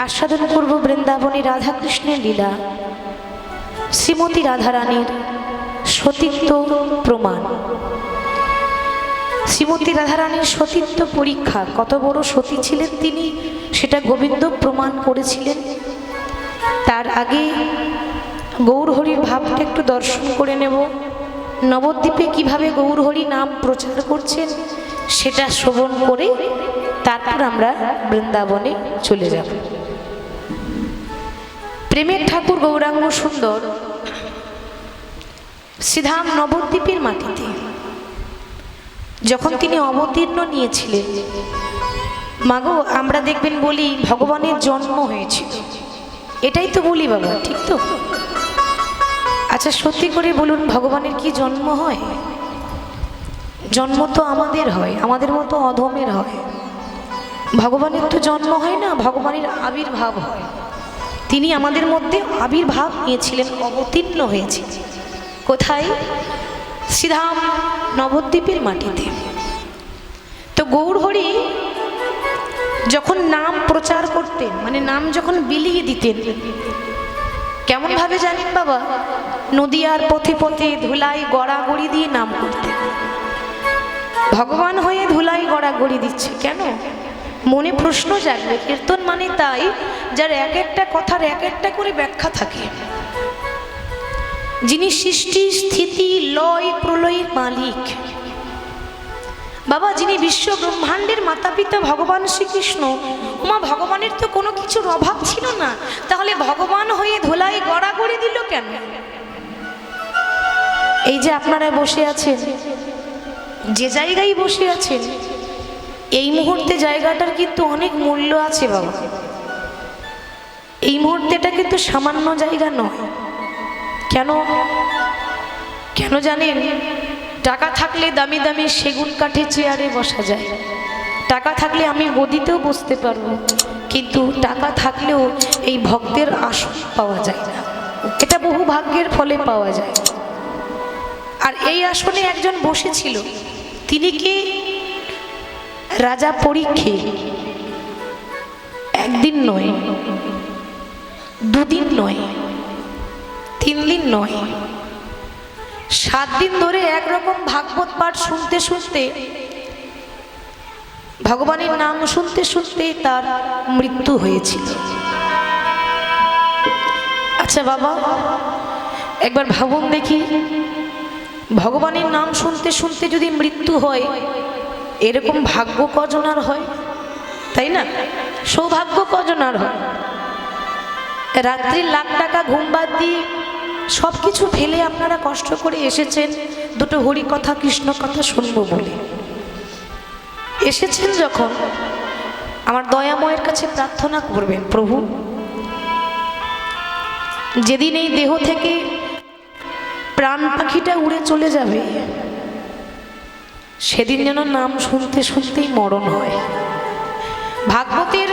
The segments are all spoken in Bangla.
আস্বাদন করব বৃন্দাবনী রাধাকৃষ্ণের লীলা, শ্রীমতী রাধারানীর সতীত্ব প্রমাণ। শ্রীমতী রাধারানীর সতীত্ব পরীক্ষা, কত বড় সতী ছিলেন তিনি সেটা গোবিন্দ প্রমাণ করেছিলেন। তার আগে গৌরহরির ভাবটা একটু দর্শন করে নেব। নবদ্বীপে কিভাবে গৌরহরি নাম প্রচার করছেন সেটা শ্রবণ করে তারপর আমরা বৃন্দাবনে চলে যাব। প্রেমের ঠাকুর গৌরাঙ্গ সুন্দর শ্রীধাম নবদ্বীপের মাটিতে যখন তিনি অবতীর্ণ নিয়েছিলেন, মাগো আমরা দেখবেন বলি ভগবানের জন্ম হয়েছিল, এটাই তো বলি বাবা, ঠিক তো? আচ্ছা সত্যি করে বলুন, ভগবানের কি জন্ম হয়? জন্ম তো আমাদের হয়, আমাদের মতো অধমের হয়। ভগবানের তো জন্ম হয় না, ভগবানের আবির্ভাব হয়। তিনি আমাদের মধ্যে আবির্ভাব নিয়েছিলেন, অবতীর্ণ হয়েছে। কোথায়? শ্রীধাম নবদ্বীপের মাটিতে। তো গৌরহরি যখন নাম প্রচার করতেন, মানে নাম যখন বিলিয়ে দিতেন, কেমন ভাবে জানেন বাবা? নদিয়ার পথে পথে ধুলাই গড়াগড়ি দিয়ে নাম করতেন। ভগবান হয়ে ধুলাই গড়াগড়ি দিচ্ছে কেন? মনে প্রশ্ন জাগবে। কীর্তন মানে তাই, যার এক একটা কথার এক একটা করে ব্যাখ্যা থাকে, যিনি সৃষ্টি স্থিতি লয় প্রলয়ের মালিক বাবা, যিনি বিশ্ব ব্রহ্মাণ্ডের মাতা পিতা ভগবান শ্রীকৃষ্ণ। উমা ভগবানের তো কোনো কিছুর অভাব ছিল না, তাহলে ভগবান হয়ে ধুলাই গড়াগড়ি দিল কেন? এই যে আপনারা বসে আছেন, যে জায়গায় বসে আছেন, এই মুহূর্তে জায়গাটার কিন্তু অনেক মূল্য আছে বাবা। এই মুহূর্তেটা কিন্তু সামান্য জায়গা নয়। কেন কেন জানেন? টাকা থাকলে দামি দামি সেগুন কাঠের চেয়ারে বসা যায়, টাকা থাকলে আমি গদিতেও বসতে পারবো, কিন্তু টাকা থাকলেও এই ভক্তের আসন পাওয়া যায় না। এটা বহু ভাগ্যের ফলে পাওয়া যায়। আর এই আসনে একজন বসেছিল, তিনি কি? রাজা পরীক্ষিত। একদিন নয়, দুদিন নয়, 3 দিন নয়, 7 দিন ধরে একরকম ভাগবত পাঠ শুনতে শুনতে, ভগবানের নাম শুনতে শুনতে তার মৃত্যু হয়েছিল। আচ্ছা বাবা একবার ভাবুন দেখি, ভগবানের নাম শুনতে শুনতে যদি মৃত্যু হয়, এরকম ভাগ্য কজনার হয়? তাই না? সৌভাগ্য কজনার হয়? রাত্রি লাখ টাকা ঘুম বাদ দিয়ে সব কিছু ফেলে আপনারা কষ্ট করে এসেছেন দুটো হরি কথা কৃষ্ণ কথা শুনবো বলে এসেছেন। যখন আমার দয়াময়ের কাছে প্রার্থনা করবেন, প্রভু যেদিন এই দেহ থেকে প্রাণ পাখিটা উড়ে চলে যাবে, সেদিন যেন নাম শুনতে শুনতেই মরণ হয়। ভাগবতের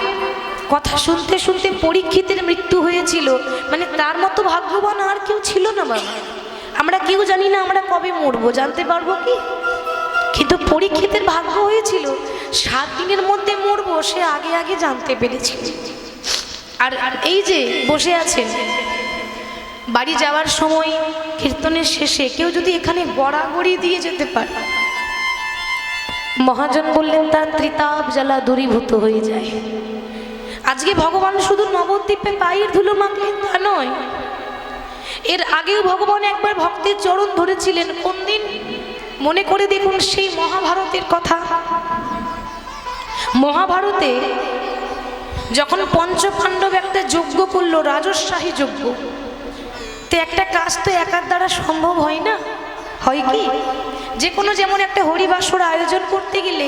কথা শুনতে শুনতে পরীক্ষিতের মৃত্যু হয়েছিল, মানে তার মতো ভাগ্যবান আর কেউ ছিল না বাবা। আমরা কেউ জানি না আমরা কবে মরবো, জানতে পারবো কি? কিন্তু পরীক্ষিতের ভাগ্য হয়েছিল 7 দিনের মধ্যে মরবো, সে আগে আগে জানতে পেরেছিল। আর এই যে বসে আছেন, বাড়ি যাওয়ার সময় কীর্তনের শেষে কেউ যদি এখানে গড়াগড়ি দিয়ে যেতে পারে, মহাজন বললেন তার ত্রিতাপ জ্বালা দূরীভূত হয়ে যায়। আজকে ভগবান শুধু নবদ্বীপে পায়ের ধুলো মাখলেন তা নয়, এর আগেও ভগবান একবার ভক্তের চরণ ধরেছিলেন। কোন দিন? মনে করে দেখুন, সেই মহাভারতের কথা। মহাভারতে যখন পঞ্চপাণ্ডব একটা যজ্ঞ করলো, রাজস্বাহী যজ্ঞ, তো একটা কাজ তো একার দ্বারা সম্ভব হয় না, হয় কি? যে কোনো, যেমন একটা হরিবাসর আয়োজন করতে গেলে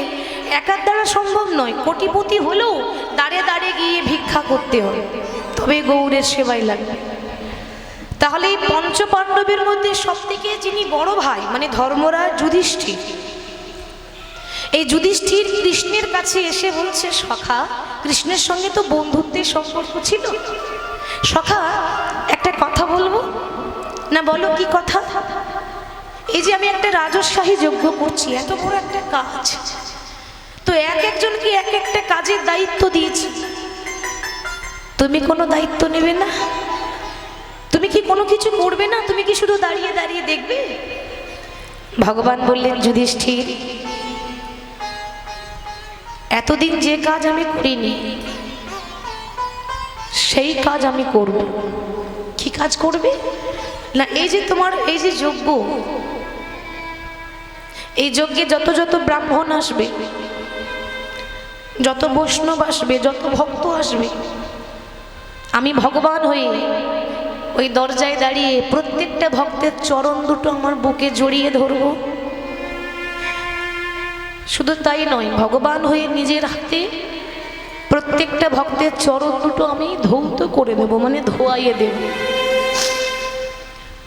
একার দ্বারা সম্ভব নয়, কোটিপতি হলেও দাঁড়ে দাঁড়ে গিয়ে ভিক্ষা করতে হয়, তবে গৌরের সেবায় লাগবে। তাহলে এই পঞ্চপাণ্ডবের মধ্যে সব থেকে যিনি বড় ভাই, মানে ধর্মরাজ যুধিষ্ঠির, এই যুধিষ্ঠির কৃষ্ণের কাছে এসে বলছে, সখা, কৃষ্ণের সঙ্গে তো বন্ধুত্বের সম্পর্ক ছিল, সখা একটা কথা বলবো না? বলো কি কথা? এই যে আমি একটা রাজস্বাহী যজ্ঞ করছি, এত বড় একটা কাজ, তো এক একজনকে এক একটা কাজের দায়িত্ব দিয়েছি, তুমি কোনো দায়িত্ব নেবে না? তুমি কি কোনো কিছু করবে না? তুমি কি শুধু দাঁড়িয়ে দাঁড়িয়ে দেখবে? ভগবান বললেন, যুধিষ্ঠির, এতদিন যে কাজ আমি করিনি সেই কাজ আমি করব। কি কাজ করবে না? এই যে তোমার এই যে যজ্ঞ, এই যজ্ঞে যত যত ব্রাহ্মণ আসবে, যত বৈষ্ণব আসবে, যত ভক্ত আসবে, আমি ভগবান হয়ে ওই দরজায় দাঁড়িয়ে প্রত্যেকটা ভক্তের চরণ দুটো আমার বুকে জড়িয়ে ধরব। শুধু তাই নয়, ভগবান হয়ে নিজের হাতে প্রত্যেকটা ভক্তের চরণ দুটো আমি ধৌত করে দেব, মানে ধোয়াইয়ে দেব।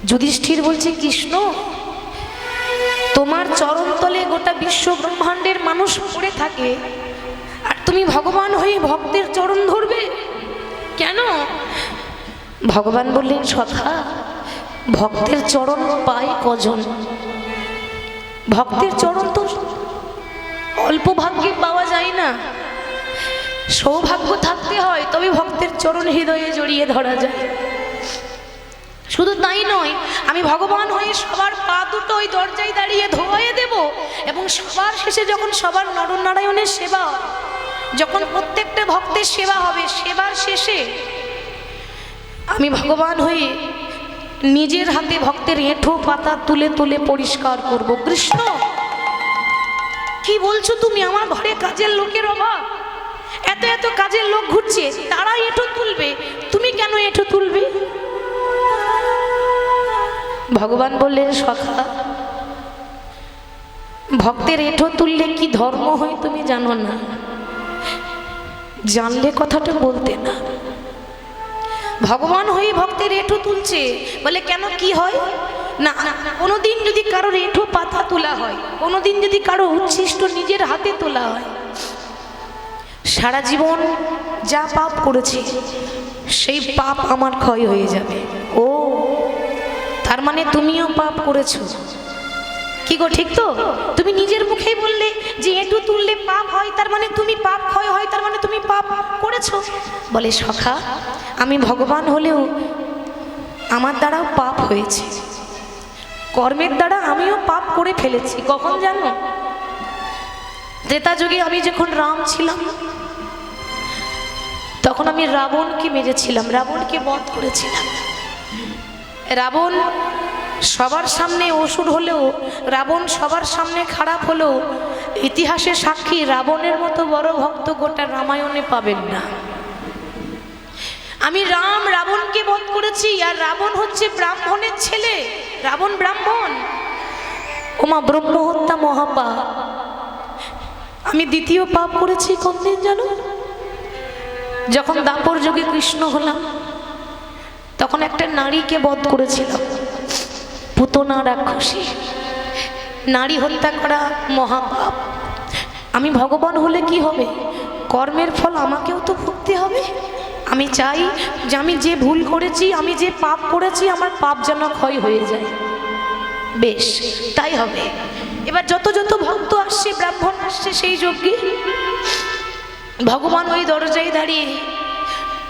যুধিষ্ঠির বলছে, কৃষ্ণ, তোমার চরণতলে গোটা বিশ্ব ব্রহ্মাণ্ডের মানুষ পড়ে থাকে, আর তুমি ভগবান হয়ে ভক্তের চরণ ধরবে কেন? ভগবান বললেন, সখা, ভক্তের চরণ পায় কজন? ভক্তের চরণ তো অল্প ভাগ্যে পাওয়া যায় না, সৌভাগ্য থাকতে হয় তবে ভক্তের চরণ হৃদয়ে জড়িয়ে ধরা যায়। শুধু তাই নয়, আমি ভগবান হয়ে সবার পা দুটো ওই দরজায় দাঁড়িয়ে ধোয়াইয়ে দেব, এবং সবার শেষে যখন সবার নরনারায়ণের সেবা, যখন প্রত্যেকটা ভক্তের সেবা হবে, সেবার শেষে আমি ভগবান হয়ে নিজের হাতে ভক্তের এঁঠো পাতা তুলে তুলে পরিষ্কার করব। কৃষ্ণ, কি বলছো তুমি? আমার ঘরে কাজের লোকের অভাব, এত এত কাজের লোক ঘুরছে, তারা এঁঠো তুলবে, তুমি কেন এঁঠো তুলবে? ভগবান বললেন, সখা, ভক্তের এঁঠো তুললে কি ধর্ম হয় তুমি জানো না, জানলে কথাটা বলতে না। ভগবান হয়ে ভক্তের এঁঠো তুলছে বলে কেন, কি হয় না? কোনোদিন যদি কারোর এঁঠো পাতা তোলা হয়, কোনোদিন যদি কারো উচ্ছিষ্ট নিজের হাতে তোলা হয়, সারা জীবন যা পাপ করেছে সেই পাপ আমার ক্ষয় হয়ে যাবে। ও, তার মানে তুমিও পাপ করেছো? কি গো, ঠিক তো? তুমি নিজের মুখেই বললে যে এঁঠো তুললে পাপ হয়, তার মানে তুমি পাপ ক্ষয় হয়, তার মানে তুমি পাপ করেছো। বলে, সখা, আমি ভগবান হলেও আমার দ্বারাও পাপ হয়েছে, কর্মের দ্বারা আমিও পাপ করে ফেলেছি। কখন জানো? ত্রেতা যুগে আমি যখন রাম ছিলাম, তখন আমি রাবণকে মেরেছিলাম, রাবণকে বধ করেছিলাম। রাবণ সবার সামনে অসুর হলেও, রাবণ সবার সামনে খারাপ হলেও, ইতিহাসে সাক্ষী রাবণের মতো বড় ভক্ত গোটা রামায়ণে পাবেন না। আমি রাম রাবণকে বধ করেছি, আর রাবণ হচ্ছে ব্রাহ্মণের ছেলে, রাবণ ব্রাহ্মণ। ওমা, ব্রহ্ম হত্যা মহাপাপ। আমি দ্বিতীয় পাপ করেছি কোন দিন জানো? যখন দাপর যুগে কৃষ্ণ হলাম, তখন একটা নারীকে বধ করেছিলাম, পুতনা রাক্ষসী। নারী হত্যা করা মহাপাপ। আমি ভগবান হলে কি হবে? কর্মের ফল আমাকেও তো ভুগতে হবে। আমি চাই যে আমি যে ভুল করেছি, আমি যে পাপ করেছি, আমার পাপ যেন ক্ষয় হয়ে যায়। বেশ, তাই হবে। এবার যত যত ভক্ত আসছে, ব্রাহ্মণ আসছে, সেই যজ্ঞে ভগবান ওই দরজায় দাঁড়িয়ে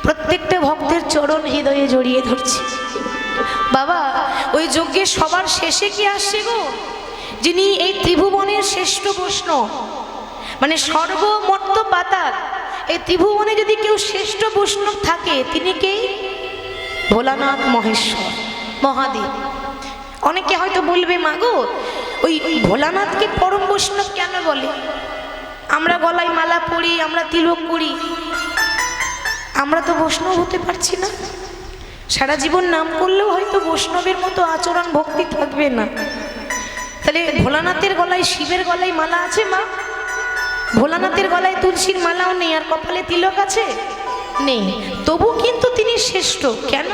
প্রত্যেকটা ভক্তের চরণ হৃদয়ে জড়িয়ে ধরছি। বাবা, ওই যজ্ঞে সবার শেষে কি আসছে গো? যিনি এই ত্রিভুবনের শ্রেষ্ঠ বৈষ্ণব, মানে সর্বমর্ত পাতাল, এই ত্রিভুবনে যদি কেউ শ্রেষ্ঠ বৈষ্ণব থাকে, তিনি কে? ভোলানাথ মহেশ্বর মহাদেব। অনেকে হয়তো বলবে, মাগো, ওই ভোলানাথকে পরম বৈষ্ণব কেন বলে? আমরা গলায় মালা পরি, আমরা তিলক করি, আমরা তো বৈষ্ণব হতে পারছি না। সারা জীবন নাম করলেও হয়তো বৈষ্ণবের মতো আচরণ ভক্তি থাকবে না। তাহলে ভোলানাথের গলায়, শিবের গলায় মালা আছে মা? ভোলানাথের গলায় তুলসীর মালাও নেই, আর কপালে তিলক আছে? নেই। তবু কিন্তু তিনি শ্রেষ্ঠ। কেন?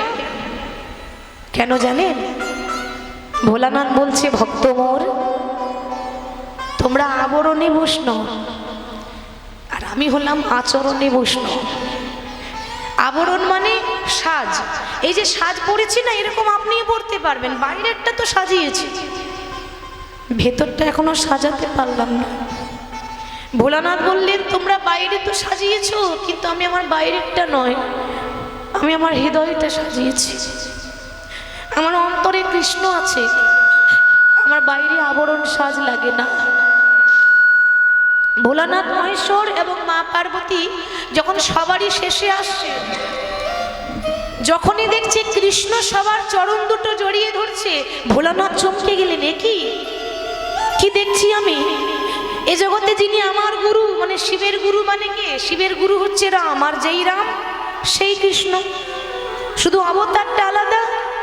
কেন জানেন? ভোলানাথ বলছে, ভক্ত মোর, তোমরা আবরণে বৈষ্ণব, আর আমি হলাম আচরণে বৈষ্ণব। আবরণ মানে সাজ। এই যে সাজ পরেছি না, এরকম আপনিও পড়তে পারবেন। বাইরেরটা তো সাজিয়েছি, ভেতরটা এখনো সাজাতে পারলাম না। ভোলানাথ বললেন, তোমরা বাইরে তো সাজিয়েছো, কিন্তু আমি আমার বাইরেরটা নয়, আমি আমার হৃদয়টা সাজিয়েছি, আমার অন্তরে কৃষ্ণ আছে, আমার বাইরে আবরণ সাজ লাগে না। ভোলানাথ মহেশ্বর এবং মা পার্বতী যখন সবারই শেষে আসছে, যখনই দেখছে কৃষ্ণ সবার চরণ দুটো জড়িয়ে ধরছে, ভোলানাথ চমকে গেলেন, কি কি দেখছি আমি? এ জগতে যিনি আমার গুরু, মানে শিবের গুরু, মানে কে? শিবের গুরু হচ্ছে রাম, আর যেই রাম সেই কৃষ্ণ, শুধু অবতারটা আলাদা,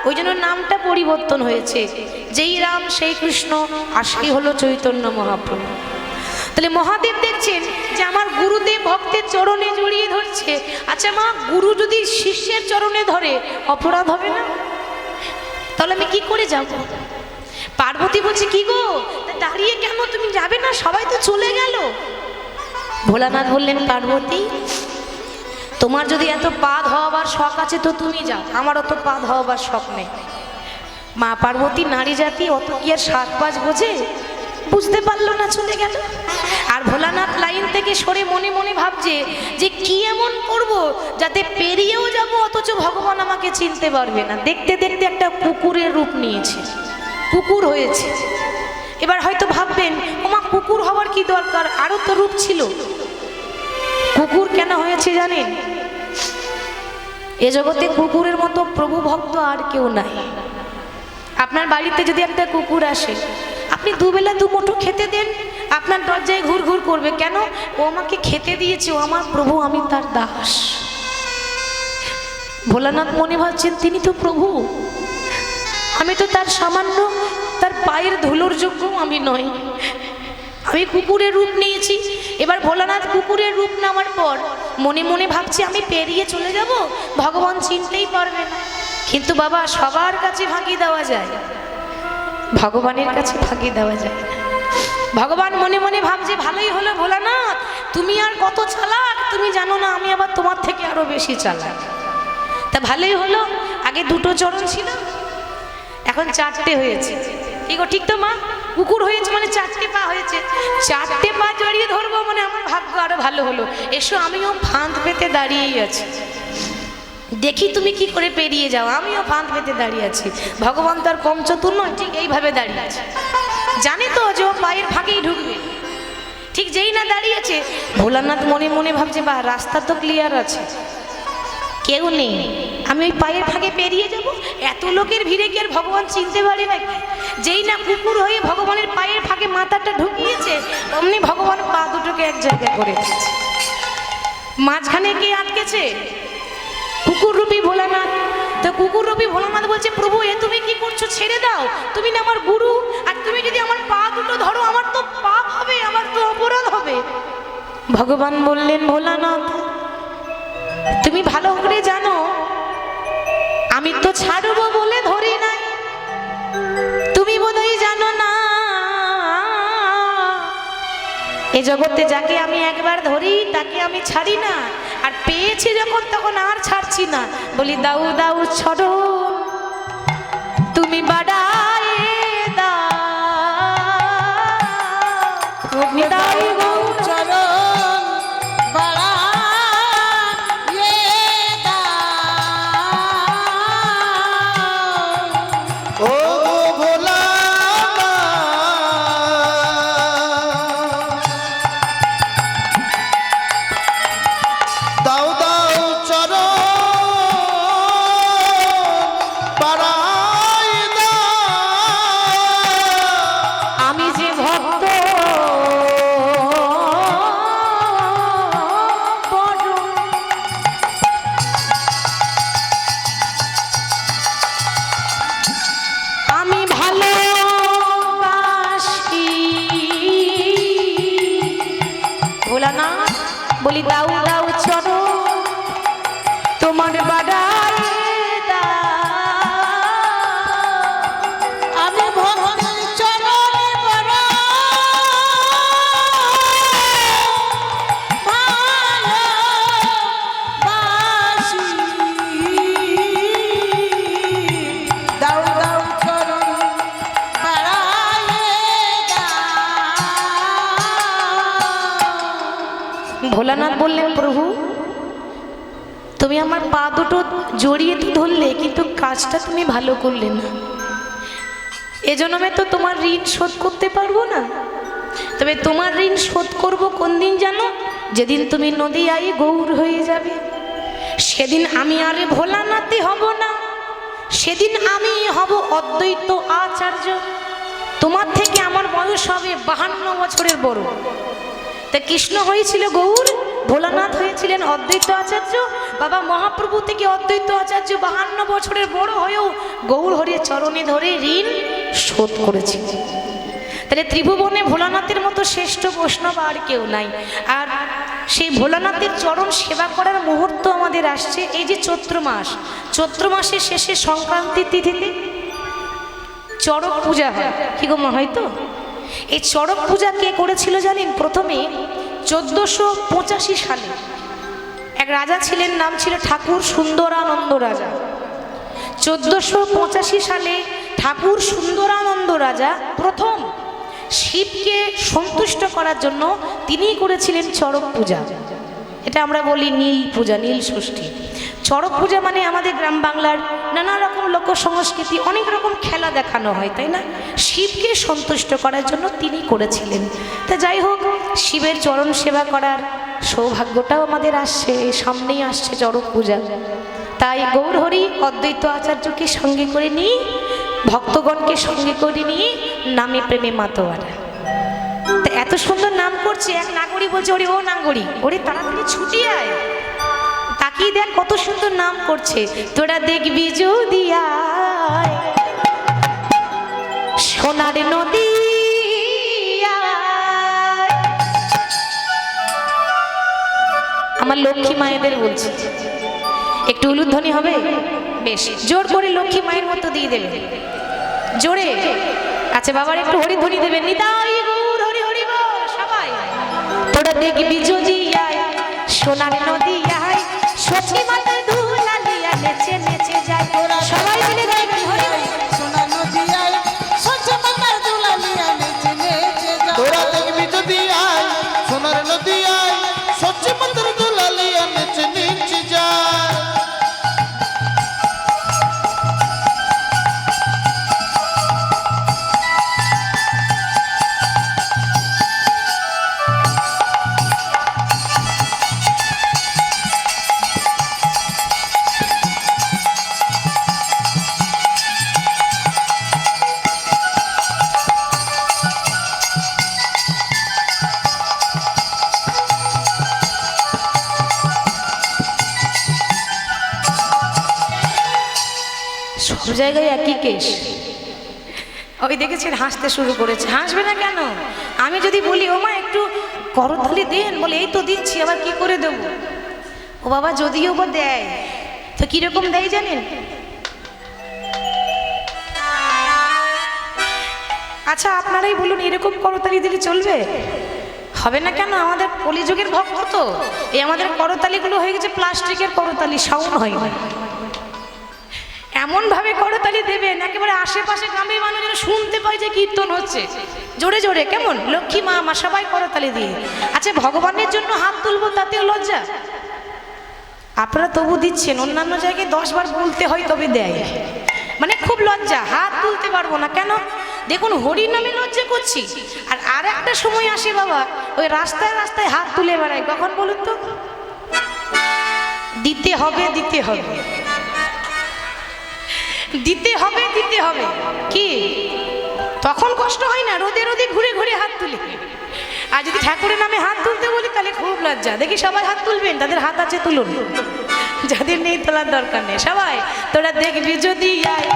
ওই জন্য নামটা পরিবর্তন হয়েছে। যেই রাম সেই কৃষ্ণ, আর সেই হলো চৈতন্য মহাপ্রভু। তাহলে মহাদেব দেখছেন যে আমার গুরুদেব ভক্তের চরণে জড়িয়ে ধরছে। আচ্ছা মা, গুরু যদি শিষ্যের চরণে ধরে অপরাধ হবে না? তাহলে আমি কি করে যাব? পার্বতী বলছে, কি গো দাঁড়িয়ে কেন, তুমি যাবে না? সবাই তো চলে গেল। ভোলানাথ বললেন, পার্বতী তোমার যদি এত পা ধোয়াবার শখ আছে তো তুমি যাও, আমার অত পা ধোয়াবার শখ নেই। মা পার্বতী নারী জাতি, অত কি আর সাত পাঁচ বোঝে? বুঝতে পারলো না, চলে গেল। আর ভোলানাথ লাইন থেকে সরে মনে মনে ভাবছে যে কি এমন করব যাতে পেরিয়েও যাব অথচ ভগবান আমাকে চিনতে পারবে না। দেখতে দেখতে একটা কুকুরের রূপ নিয়েছে, কুকুর হয়েছে। এবার হয়তো ভাববেন, ওমা কুকুর হওয়ার কি দরকার, আরো তো রূপ ছিল। কুকুর কেন হয়েছে জানেন? এ জগতে কুকুরের মতো প্রভু ভক্ত আর কেউ নাই। আপনার বাড়িতে যদি একটা কুকুর আসে, আপনি দুবেলা দুমুঠো খেতে দেন, আপনার দরজায় ঘুর ঘুর করবে। কেন? ও আমাকে খেতে দিয়েছে, ও আমার প্রভু, আমি তার দাস। ভোলানাথ মনে ভাবছেন, তিনি তো প্রভু, আমি তো তার সামান্য, তার পায়ের ধুলোর যোগ্য আমি নই। আমি কুকুরের রূপ নিয়েছি। এবার ভোলানাথ কুকুরের রূপ নেওয়ার পর মনে মনে ভাবছি, আমি পেরিয়ে চলে যাব, ভগবান চিনতেই পারবে না। কিন্তু বাবা, সবার কাছে ফাঁকি দেওয়া যায়, ভগবানের কাছে ফাঁকি দেওয়া যায় না। ভগবান মনে মনে ভাবছে, ভালোই হলো ভোলানাথ, তুমি আর কত চালাক তুমি জানো না, আমি আবার তোমার থেকে আরো বেশি চালাক। তা ভালোই হলো, আগে দুটো চরণ ছিল, এখন চারটে হয়েছে। কি গো, ঠিক তো মা? কুকুর হয়েছে মানে চারটে পা হয়েছে, চারটে পা জড়িয়ে ধরবো মানে আমার ভাগ্য আরো ভালো হলো। এসো, আমিও ফাঁদ পেতে দাঁড়িয়েই আছি, দেখি তুমি কি করে পেরিয়ে যাও। আমিও ফাঁদ পেতে দাঁড়িয়ে আছি। ভগবান তার কম চতুর নয়, ঠিক এইভাবে দাঁড়িয়ে আছে, জানে তো যে ও পায়ের ফাঁকেই ঢুকবে। ঠিক যেই না দাঁড়িয়েছে, ভোলানাথ মনে মনে ভাবছে, বাহ, রাস্তা তো ক্লিয়ার আছে, কেউ নেই, আমি ওই পায়ের ফাঁকে পেরিয়ে যাব। এত লোকের ভিড়ে কি আর ভগবান চিনতে পারে নাকি? যেই না কুকুর হয়ে ভগবানের পায়ের ফাঁকে মাথাটা ঢুকিয়েছে, অমনি ভগবান পা দুটোকে এক জায়গায় করে দিয়েছে। মাঝখানে কে আটকেছে? কুকুর রূপী ভোলানাথ। তো কুকুর রূপী ভোলানাথ বলছে, প্রভু এ তুমি কি করছো? ছেড়ে দাও, তুমি না আমার গুরু, আর তুমি যদি আমার পা দুটো ধরো আমার তো পাপ হবে, আমার তো অপরাধ হবে। ভগবান বললেন, ভোলানাথ তুমি ভালো করে জানো আমি তো ছাড়বো বলে ধরি নাই, তুমি বোধহয় জানো না এ জগতে যাকে আমি একবার ধরি তাকে আমি ছাড়ি না, আর পেয়েছি যখন তখন আর ছাড়ছি না। বলি, দাউ দাউ ছড়ো তুমি বাড়ায় দাও, দাউ দাউ ছড়ো বলি, দাউ দাউ চলো তোমার বাড়ায় দাও, আমি ভক্তের চরণে ভালোবাসি, দাউ দাউ চরণ বাড়ায় দাও। ভোলানাথ বললেন, প্রভু তুমি আমার পা দুটো জড়িয়ে তো ধরলে, কিন্তু কাজটা তুমি ভালো করলে না। এজন্যে তো তোমার ঋণ শোধ করতে পারবো না। তবে তোমার ঋণ শোধ করবো কোন দিন জানো? যেদিন তুমি নদিয়ায় গৌর হয়ে যাবে, সেদিন আমি আরে ভোলানাথই হব না, সেদিন আমি হব অদ্বৈত আচার্য। তোমার থেকে আমার বয়স হবে 52 বছরের বড়। তা কৃষ্ণ হয়েছিল গৌর, ভোলানাথ হয়েছিলেন অদ্বৈত আচার্য। বাবা মহাপ্রভু থেকে অদ্বৈত আচার্য 52 বছরের বড় হয়েও গৌর হরির চরণে ধরে ঋণ শোধ করেছে। তাহলে ত্রিভুবনে ভোলানাথের মতো শ্রেষ্ঠ বৈষ্ণব আর কেউ নাই। আর সেই ভোলানাথের চরণ সেবা করার মুহূর্ত আমাদের আসছে এই যে চৈত্র মাস। চৈত্র মাসের শেষে সংক্রান্তির তিথিতে চড়ক পূজা হয়। কি গো মা, হয়তো এই চড়ক পূজা কে করেছিল জানেন? প্রথমে 1485 সালে এক রাজা ছিলেন, নাম ছিল ঠাকুর সুন্দরানন্দ রাজা। 1485 সালে ঠাকুর সুন্দরানন্দ রাজা প্রথম শিবকে সন্তুষ্ট করার জন্য তিনি করেছিলেন চড়ক পূজা। এটা আমরা বলি নীল পূজা, নীল ষষ্ঠী। চড়ক পূজা মানে আমাদের গ্রাম বাংলার নানা রকম লোক সংস্কৃতি, অনেক রকম খেলা দেখানো হয়, তাই না? শিবকে সন্তুষ্ট করার জন্য তিনি করেছিলেন। তা যাই হোক, শিবের চরণ সেবা করার সৌভাগ্যটাও আমাদের আসছে, সামনেই আসছে চড়ক পূজা। তাই গৌরহরি অদ্বৈত আচার্যকে সঙ্গে করে নিয়ে, ভক্তগণকে সঙ্গে করে নিয়ে নামে প্রেমে মাতোয়ারা। তা এত সুন্দর নাম করছে, এক নাগরী বলছে, ওরে ও নাগরী, ওরে তাড়াতাড়ি ছুটি আয়, তাকিয়ে দেখ কত সুন্দর নাম করছে। তোরা দেখবি যদি আয় সোনার নদী। আমার লক্ষ্মী মায়েদের বলছি, একটু উলুধ্বনি হবে, বেশ জোর করে লক্ষ্মী মায়ের মতো দিয়ে দেবে, জোরে। আচ্ছা বাবার একটু হরিধ্বনি দেবেন, নিতাই গৌর হরি হরি বল সবাই। তোরা দেখবি যদি আয় সোনার নদী আয়, সচি মাথায় ধুলা লিয়া নেচে নেচে যায়। তোরা সবাই মিলে গাইবেন হরি হরি। সোনার নদী আয়, সচি মাথায় ধুলা লিয়া নেচে নেচে যায়। তোরা দেখবি যদি আয় সোনার নদী আয়, সচি মাথায় ধুলা লিয়া নেচে নেচে যায়। সব জায়গায় একই কেস। ওই দেখেছেন হাসতে শুরু করেছে, হাসবে না কেন? আমি যদি বলি ও মা একটু করতালি দেন, বলে এই তো দিচ্ছি, আবার কি করে দেব? ও বাবা যদিও বা দেয় তো কিরকম দেয় জানেন? আচ্ছা আপনারাই বলুন, এরকম করতালি দিলে চলবে? হবে না কেন? আমাদের কলিযুগের ভক্ত তো, এই আমাদের করতালিগুলো হয়ে গেছে প্লাস্টিকের করতালি, সাউন্ড হয় না। এমন ভাবে করতালি দেবেন একেবারে আশেপাশে গ্রামের মানুষ যেন শুনতে পায় যে কীর্তন হচ্ছে, জোরে জোরে। কেমন লক্ষ্মী মা মা সবাই করতালি দিয়ে। আচ্ছা ভগবানের জন্য হাত তুলবো, তাতেও লজ্জা? আপনারা তবু দিচ্ছেন, অন্যান্য জায়গায় 10 বার বলতে হয় তবে দেয়, মানে খুব লজ্জা, হাত তুলতে পারবো না। কেন? দেখুন হরির নামে লজ্জা করছি। আর একটা সময় আসে বাবা, ওই রাস্তায় রাস্তায় হাত তুলে বেড়ায়। কখন বলুন তো? দিতে হবে, দিতে হবে, দিতে হবে, দিতে হবে। কি তখন কষ্ট হয় না? রোদে রোদে ঘুরে ঘুরে হাত তুলে। আর যদি ঠাকুরের নামে হাত তুলতে বলি তাহলে খুব লজ্জা। দেখি সবাই হাত তুলবেন, তাদের হাত আছে তুলুন, যাদের নেই তোলার দরকার নেই। সবাই তোরা দেখবি যদি আয়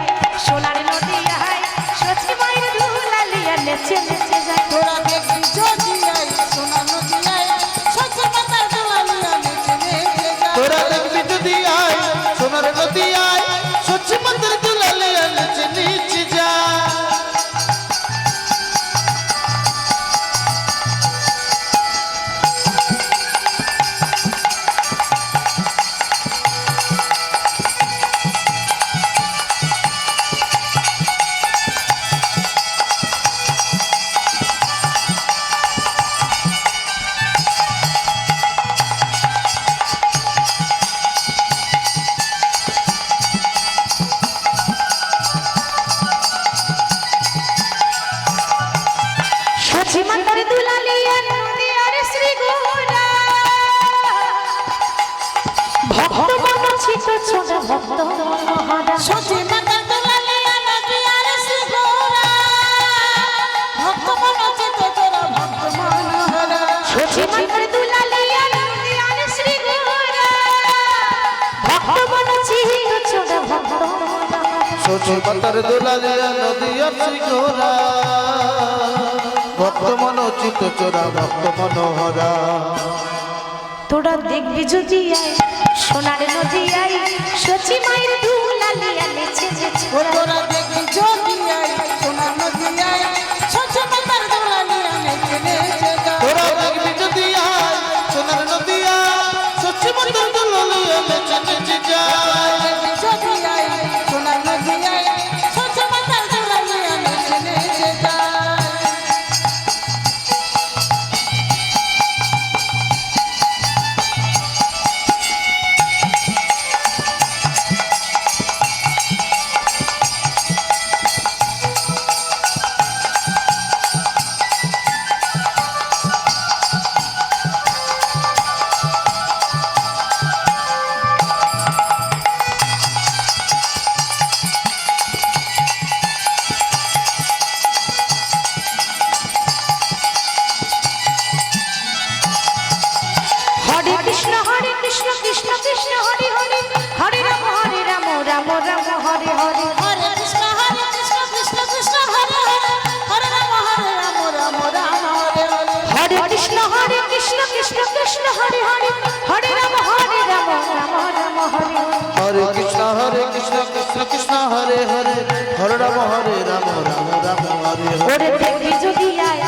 সোনার নদী আয়, সচি মায়ের ধুলা লিয়া নেচে নেচে যায়। তোরা দেখবি যদি আয় সোনার নদী আয়, সচি মাথায় ধুলা লিয়া নেচে নেচে যায়। তোরা দেখবি যদি আয় সোনার নদী আয়, সচি মাথায় ধুলা লিয়া নেচে নেচে যায়। সচি মাতার দুলালিয়া নদিয়ার শ্রী গৌরা ভক্ত মন চিত চোরা ভক্ত সচি মাতার দুলালিয়া নদিয়ার শ্রী গৌরা ভক্ত মনোচিত চোরা ভক্ত মনোহরা। তোরা দেখবি যদি আয় সোনার নদী আয় সচি মায়ের দুলালিয়া নেচে যে ছোড়া তোরা দেখবি যদি আয় সোনার নদী আয় সচি মাতার দুলালিয়া নেচে নেচে যায়। তোরা দেখবি যদি আয় সোনার নদী আয় সচি মাতার দুলালিয়া নেচে নেচে যায়। যদি আয় সোনার নদী আয় সচি মাতার দুলালিয়া নেচে নেচে যায়। হরে কৃষ্ণ কৃষ্ণ কৃষ্ণ হরে হরে হরে রাম রাম রাম হরে হরে হরে কৃষ্ণ কৃষ্ণ কৃষ্ণ হরে হরে হরে রাম রাম রাম হরে হরে। হরে কৃষ্ণ কৃষ্ণ কৃষ্ণ হরে হরে হরে রাম রাম রাম হরে হরে। হরে কৃষ্ণ কৃষ্ণ কৃষ্ণ হরে হরে হরে রাম রাম হরে হরে। ওরে দেখবি যদি আয়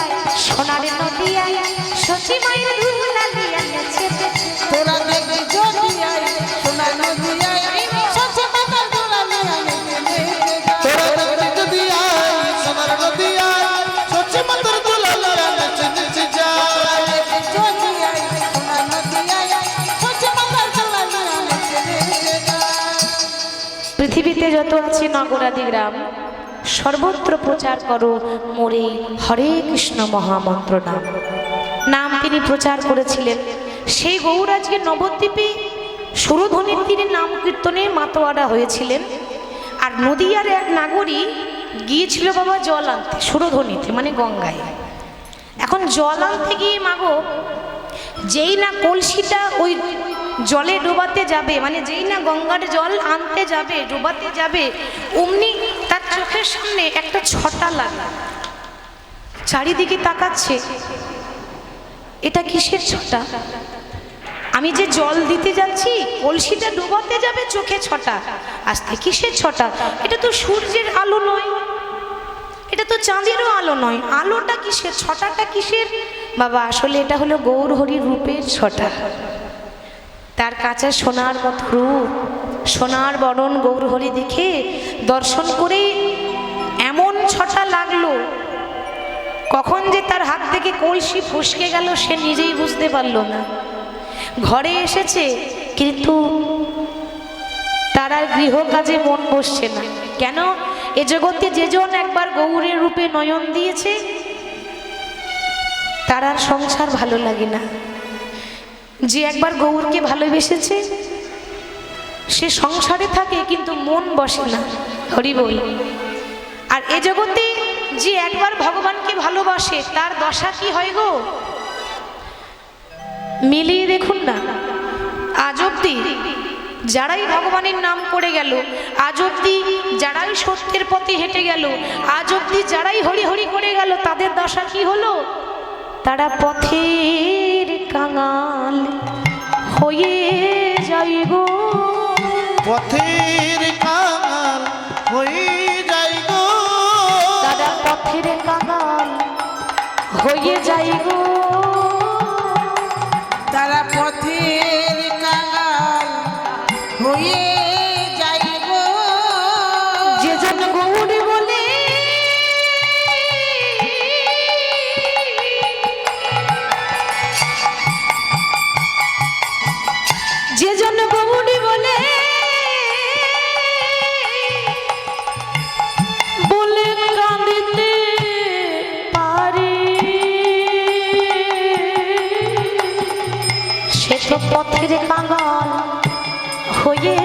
সোনার নদী আয় সচি মায়ের দুলালিয়া নেচে যে তোরা দেখবি যদি আয় সোনার নদী আয় সচি মাতার দুলালিয়া নেচে নেচে যায়। তোরা দেখবি যদি আয় সোনার নদী আয় সচি মাতার দুলালিয়া নেচে নেচে যায়। যদি আয় সোনার নদী আয় সচি মাতার দুলালিয়া নেচে নেচে যায়। পৃথিবীতে যত আছে নগরাদি গ্রাম সর্বত্র প্রচার করো মোরে হরে কৃষ্ণ মহামন্ত্র নাম নাম তিনি প্রচার করেছিলেন। সেই গৌর আজকে নবদ্বীপে সুরধ্বনির তীরে নাম কীর্তনে মাতোয়ারা হয়েছিলেন। আর নদিয়ার এক নাগরী গিয়েছিল বাবা জল আনতে সুরধ্বনিতে মানে গঙ্গায়। এখন জল আনতে গিয়ে মাগো যেই না কলসিটা ওই জলে ডোবাতে যাবে মানে যেই না গঙ্গার জল আনতে যাবে ডোবাতে যাবে অমনি তার চোখের সামনে একটা ছটা লাগা। চারিদিকে তাকাচ্ছে, এটা কিসের ছটা? আমি যে জল দিতে যাচ্ছি কলসিটা ডোবাতে যাবে চোখে ছটা আসতে, কিসের ছটা? এটা তো সূর্যের আলো নয়, এটা তো চাঁদেরও আলো নয়, আলোটা কিসের? ছটাটা কিসের? বাবা আসলে এটা হলো গৌর হরির রূপের ছটা। তার কাছে সোনার মতো রূপ, সোনার বরণ গৌর হরি দেখে দর্শন করে এমন ছটা লাগলো, কখন যে তার হাত থেকে কলসি ফসকে গেল সে নিজেই বুঝতে পারলো না। ঘরে এসেছে কিন্তু তার আর গৃহ কাজে মন বসছে না। কেন? এ জগতে যেজন একবার গৌরের রূপে নয়ন দিয়েছে তার আর সংসার ভালো লাগে না। যে একবার গৌরকে ভালোবেসেছে সে সংসারে থাকে কিন্তু মন বসে না। হরি বল। আর এ জগতে যে একবার ভগবানকে ভালোবাসে তার দশা কি হয় গো? মিলিয়ে দেখুন না, আজ অব্দি যারাই ভগবানের নাম করে গেল, আজ অব্দি যারাই সত্যের পথে হেঁটে গেল, আজ অব্দি যারাই হরি হরি করে গেল, তাদের দশা কি হলো? তারা পথের কাঙাল হয়ে যায় গো, পথের কাঙাল হয়ে যায় গো, তারা পথের কাঙাল হয়ে যায় গো, তারা পথের কাঙাল হয়ে যায় গো। যে জন গৌরী বলে যে জন গৌরী বলে বলে কাঁদিতে পারে সে তো পথের কাঙাল হয়ে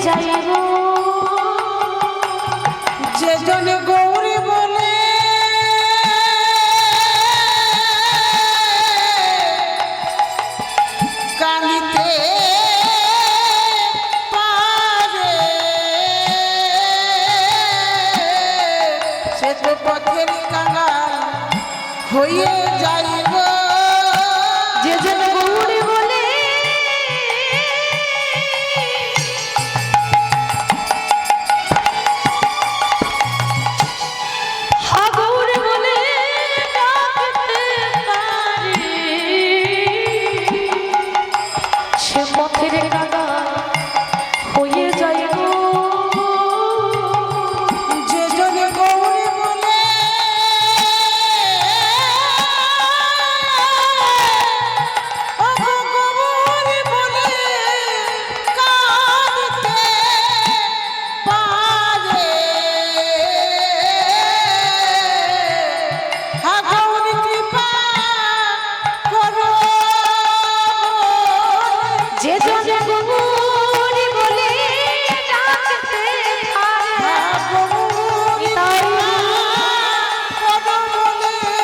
যায় গো। যে জন গৌরী বলে হয়ে যাইব যে যেন গৌরী বলে হা গৌরী বলে ডাকতে পারে সে পথের কাদা হয়ে যাইব যে জনে গৌরী বলে ও গৌরী বলে কাঁদতে পারে হা গৌরী কৃপা করো যে জন গৌরী বলে ডাকতে পারে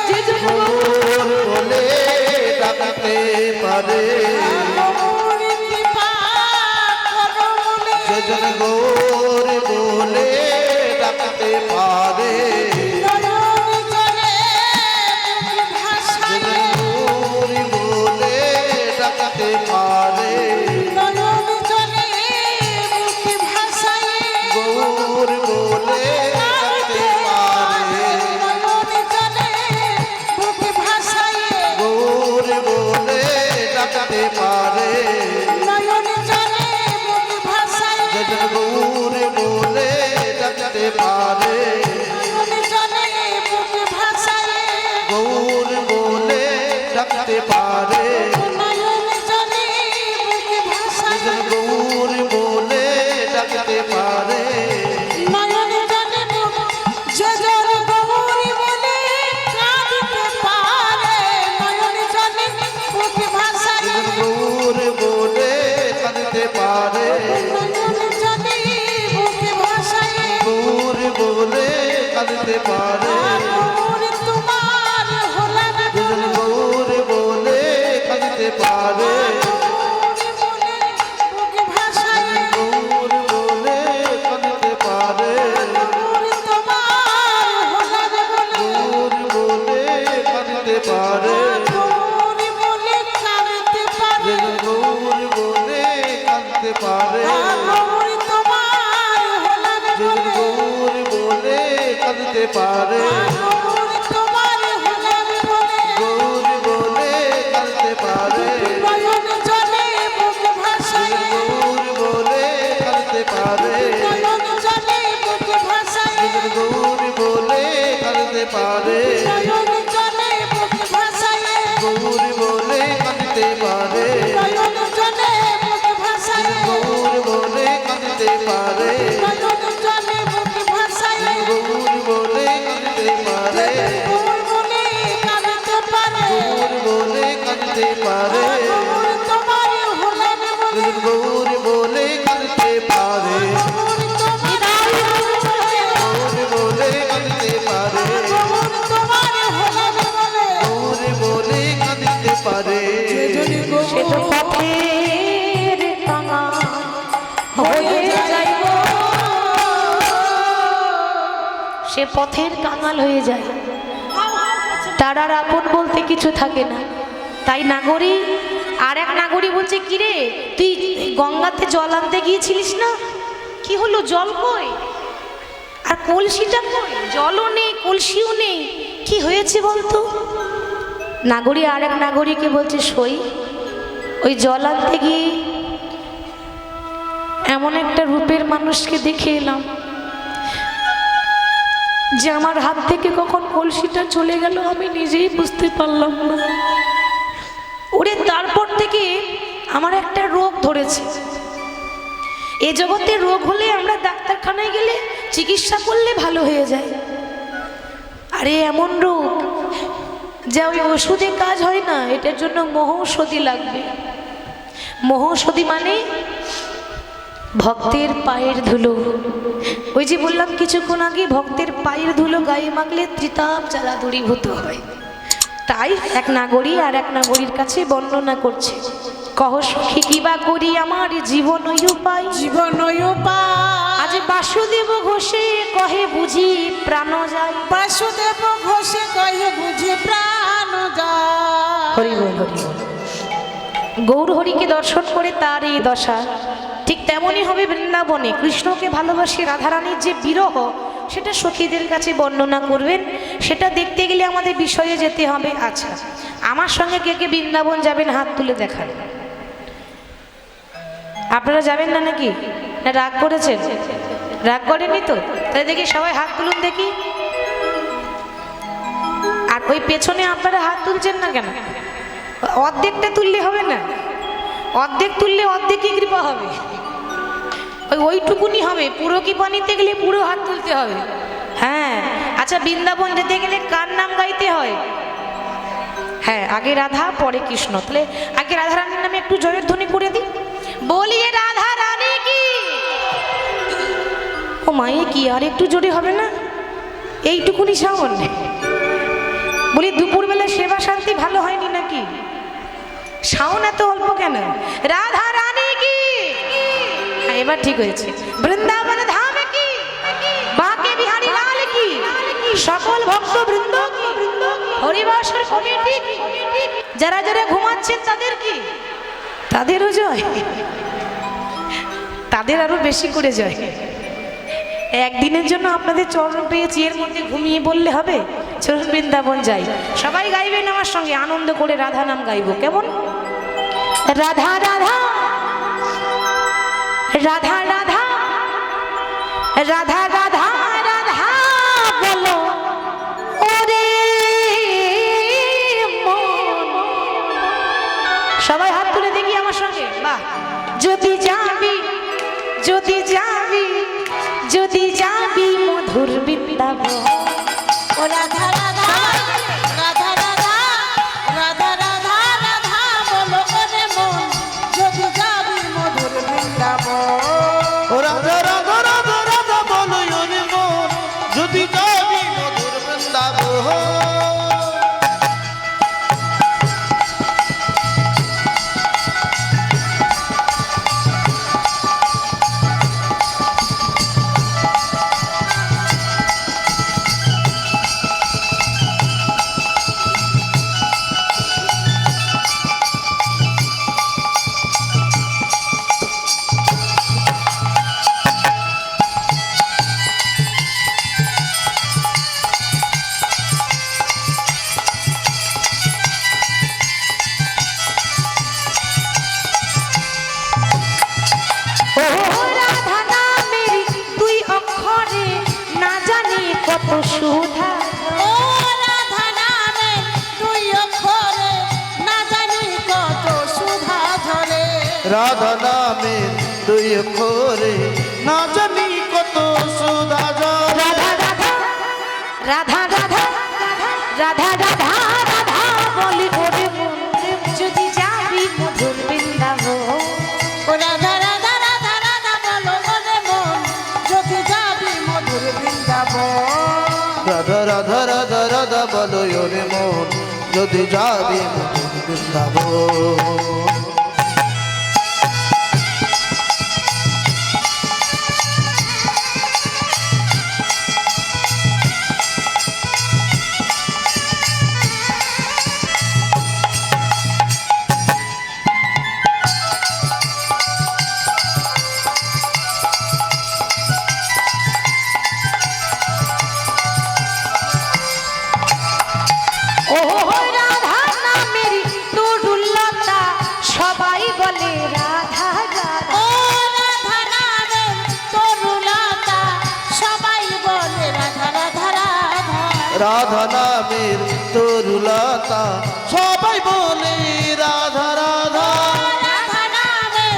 যে জন বলে ডাকতে পারে সেজন গৌর বলে ডাকতে পারে সেজন গৌর বলে ডাকতে পারে গৌর বলে ডাকতে পারে গৌর বলে ডাকতে পারে সেজন গৌর বলে ডাকতে পারে গৌর বলে ডাকতে পারে সেজন গৌর বলে ডাকতে পারে সেজন গৌর বলে কাঁদতে পারে গৌর বলে কাঁদতে পারে সেজন গৌর বলে কাঁদতে পারে গৌর বলে কাঁদতে পারে গৌর বলে কাঁদতে পারে সেজন গৌর বলে কাঁদতে পারে সেজন গৌর বলে কাঁদতে পারে গৌর বলে কাঁদতে পারে সেজন গৌর বলে কাঁদতে পারে সেজন গৌর বলে কাঁদতে পারে গৌর বলে কাঁদতে পারে সেজন গৌর বলে কাঁদতে পারে গৌর বলে কাঁদতে পারে গৌর বলে কাঁদতে পারে সেজন গৌর বলে কাঁদতে পারে গৌর বলে কাঁদতে পারে গৌর বলে কাঁদতে পারে সে তো পথের কাঙা হয়ে যাইব সে পথের কাঙাল হয়ে যায় তার আর আপন বলতে কিছু থাকে না তাই নাগরী আর এক নাগরী বলছে কিরে তুই গঙ্গাতে জল আনতে গিয়েছিলিস না কি হলো জল কই আর কলসিটা কই জলও নেই কলসিও নেই কি হয়েছে বলতো নাগরী আর এক নাগরীকে বলছে সই ওই জল আনতে গিয়ে এমন একটা রূপের মানুষকে দেখে এলাম যে আমার হাত থেকে কখন কলসিটা চলে গেল আমি নিজেই বুঝতে পারলাম না ওরে তারপর থেকে আমার একটা রোগ ধরেছে এ জগতে রোগ হলে আমরা ডাক্তারখানায় গেলে চিকিৎসা করলে ভালো হয়ে যায় আরে এমন রোগ যা ওই ওষুধে কাজ হয় না এটার জন্য মহৌষধি লাগবে মহৌষধি মানে ভক্তের পায়ের ধুলো ওই যে বললাম কিছুক্ষণ আগে ভক্তের পায়ের ধুলো গায়ে মাখলে ত্রিতাপ জ্বালা দূরীভূত হয় তাই এক নাগরী আর এক নাগরীর কাছে বর্ণনা করছে কহ সখী কিবা করি আমার জীবন উপায় আজ বাসুদেব ঘোষে কহে বুঝি প্রাণ যায় বাসুদেব ঘোষে কহে বুঝি প্রাণ শোনানো যায়। হরি বল হরি বল। গৌর হরিকে দর্শন করে তার এই দশা, ঠিক তেমনই হবে বৃন্দাবনে। কৃষ্ণকে ভালোবাসি রাধারানীর যে বিরহ, সেটা সখীদের কাছে বর্ণনা করবেন। সেটা দেখতে গেলে আমাদের বিষয়ে যেতে হবে। আচ্ছা, আমার সঙ্গে কে কে বৃন্দাবন যাবেন হাত তুলে দেখান। আপনারা যাবেন না নাকি? না রাগ করেছেন? রাগ করেননি তো? তাই দেখি সবাই হাত তুলুন দেখি। আর ওই পেছনে আপনারা হাত তুলছেন না কেন? অর্ধেকটা তুললে হবে না? অর্ধেক তুললে অর্ধেকই কৃপা হবে। ওইটুকুনি হবে। পুরো কৃপা নিতে গেলে পুরো হাত তুলতে হবে। হ্যাঁ, আচ্ছা, বৃন্দাবন যেতে গেলে কার নাম গাইতে হয়? হ্যাঁ, আগে রাধা পরে কৃষ্ণ। তাহলে আগে রাধা রানীর নামে একটু জয়ের ধ্বনি করে দিই। বলিয়ে রাধা রানী কি। ও মায়ে কি আর একটু জোরে হবে না? এইটুকুনি সাউন্ড। বলি দুপুরবেলা সেবা শান্তি ভালো হয়নি নাকি? সাউন্ড এত অল্প কেন? রাধা রানী কি। হ্যাঁ, এবার ঠিক হয়েছে। বৃন্দাবন ধাম কি, বাঁকে বিহারী লাল কি, সকল ভক্ত বৃন্দ কি, হরিবাসর কমিটি কি, যারা যারা ঘুমাচ্ছেন তাদের কি, তাদেরও জয়, তাদের আরো বেশি করে জয়। একদিনের জন্য আপনাদের চরণ পেয়েছি, এর মধ্যে ঘুমিয়ে বললে হবে? চরণ বৃন্দাবন যাই। সবাই গাইবেন আমার সঙ্গে, আনন্দ করে রাধা নাম গাইবো। কেমন? রাধা রাধা রাধা রাধা রাধা রাধা রাধা বলো ওরে মন। সবাই হাত তুলে দেখি আমার সঙ্গে। বাহ! যদি যাবি, যদি যাবি, যদি যাবি মধুর বৃন্দাবন। ও রাধা রাধা রাধা রাধা রাধা রাধা রাধা বলো ওরে মন, যদি যাবি মধুর বৃন্দাবন। ও রাধা রাধা রাধা রাধা বলো ওরে মন, যদি যাবি মধুর বৃন্দাবন। ও রাধা নামের দুই অক্ষরে না জানি কত সুধা। ও রাধা নামে তুই অক্ষরে না জানি কত সুধা ঝরে। রাধা নামের দুই অক্ষরে না জানি কত সুধা ঝরে। রাধা রাধা রাধা রাধা রাধা রাধা বলি ওরে মন, যদি যাবি মধুর বৃন্দাবন। ও রাধা রাধা রাধা রাধা বলো ওরে মন, যদি যাবি মধুর বৃন্দাবন। রাধা রাধা রাধা রাধা বলো ওরে মন, যদি যাবি মধুর বৃন্দাবন। ও রাধা নামের তরুলতা সবাই বলে রাধা রাধা। ও রাধা নামে তরুলতা সবাই বলে রাধা রাধা রাধা। রাধা নামের তরুলতা সবাই বলে রাধা রাধা। রাধা নামে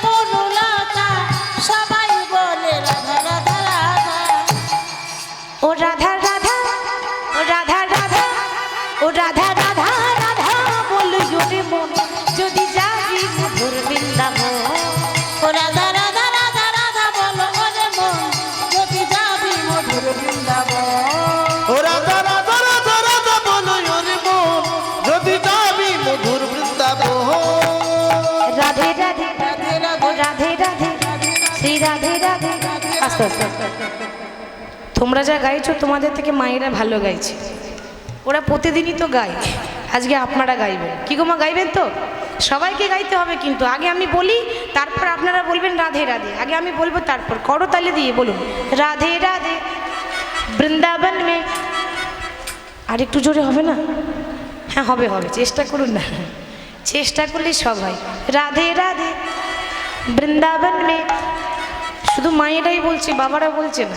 তরুলতা সবাই বলে রাধা রাধা রাধা। ও রাধা রাধা ও রাধা রাধা ও রাধা রাধা রাধা বলি ওরে মন, যদি যাবি মধুর বৃন্দাবন। ও রাধা রাধা রাধা রাধা বলো ওরে মন, যদি যাবি মধুর বৃন্দাবন। ও রাধা রাধা রাধা রাধা বলো ওরে মন, যদি যাবি মধুর বৃন্দাবন। রাধে রাধে রাধে ও রাধে রাধে রাধে শ্রী রাধে রাধে। আস্তে আস্তে তোমরা যা গাইছো তোমাদের থেকে মায়েরা ভালো গাইছে। ওরা প্রতিদিনই তো গায়। আজকে আপনারা গাইবেন। কি গো মা, গাইবেন তো? সবাইকে গাইতে হবে কিন্তু। আগে আমি বলি, তারপর আপনারা বলবেন রাধে রাধে। আগে আমি বলবো, তারপর করতালি দিয়ে বলুন রাধে রাধে বৃন্দাবন মে। আর একটু জোরে হবে না? হ্যাঁ হবে হবে, চেষ্টা করুন না, চেষ্টা করলে সব হয়। রাধে রাধে বৃন্দাবন মে। শুধু মায়েরাই বলছে, বাবারা বলছে না,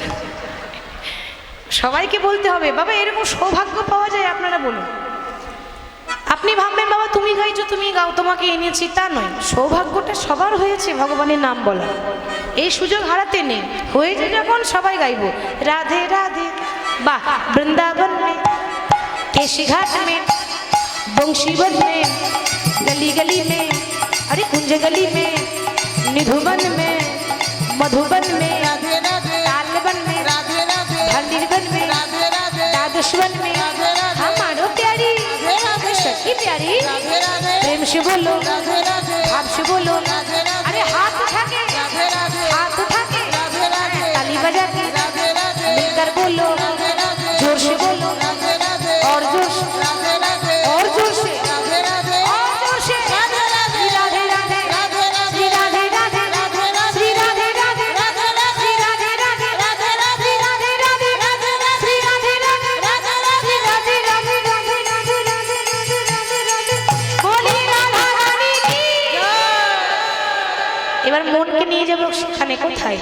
সবাইকে বলতে হবে। বাবা এরকম সৌভাগ্য পাওয়া যায়? আপনারা বলুন। আপনি ভাববেন বাবা তুমি গাইছো, তুমি গাও, তোমাকে এনেছি, তা নয়। সৌভাগ্যটা সবার হয়েছে ভগবানের নাম বলা, এই সুযোগ হারাতে নেই। হয়েছে যখন সবাই গাইবো রাধে রাধে। বাহ, বৃন্দাবন মে, केशी घाट में, बंशीवन में, गली गली में, अरे कुंज गली में, निधुवन में, मधुबन में, राधे राधे तालबन में, राधे राधे भंडीरबन में, राधे राधे द्वादशवन में, राधे राधे हमारो प्यारी राधे सखी प्यारी, राधे राधे प्रेम से बोलो, राधे राधे भाव से बोलो, राधे राधे अरे हाथ उठा के, राधे राधे हाथ उठा के, राधे राधे ताली बजा के, राधे राधे मिलकर बोलो, राधे राधे जोर से बोलो, राधे राधे और जोर से, राधे राधे और जोर से, राधे राधे और जोर से, राधे राधे राधे राधे, राधे राधे श्री राधे राधे, राधे राधे श्री राधे राधे, राधे राधे श्री राधे राधे, राधे राधे श्री राधे राधे, राधे राधे श्री राधे राधे, राधे राधे श्री राधे राधे, राधे राधे, राधे राधे, राधे राधे, बोली राधा रानी की। এবার মনকে নিয়ে যাবো সেখানে, কোথায়?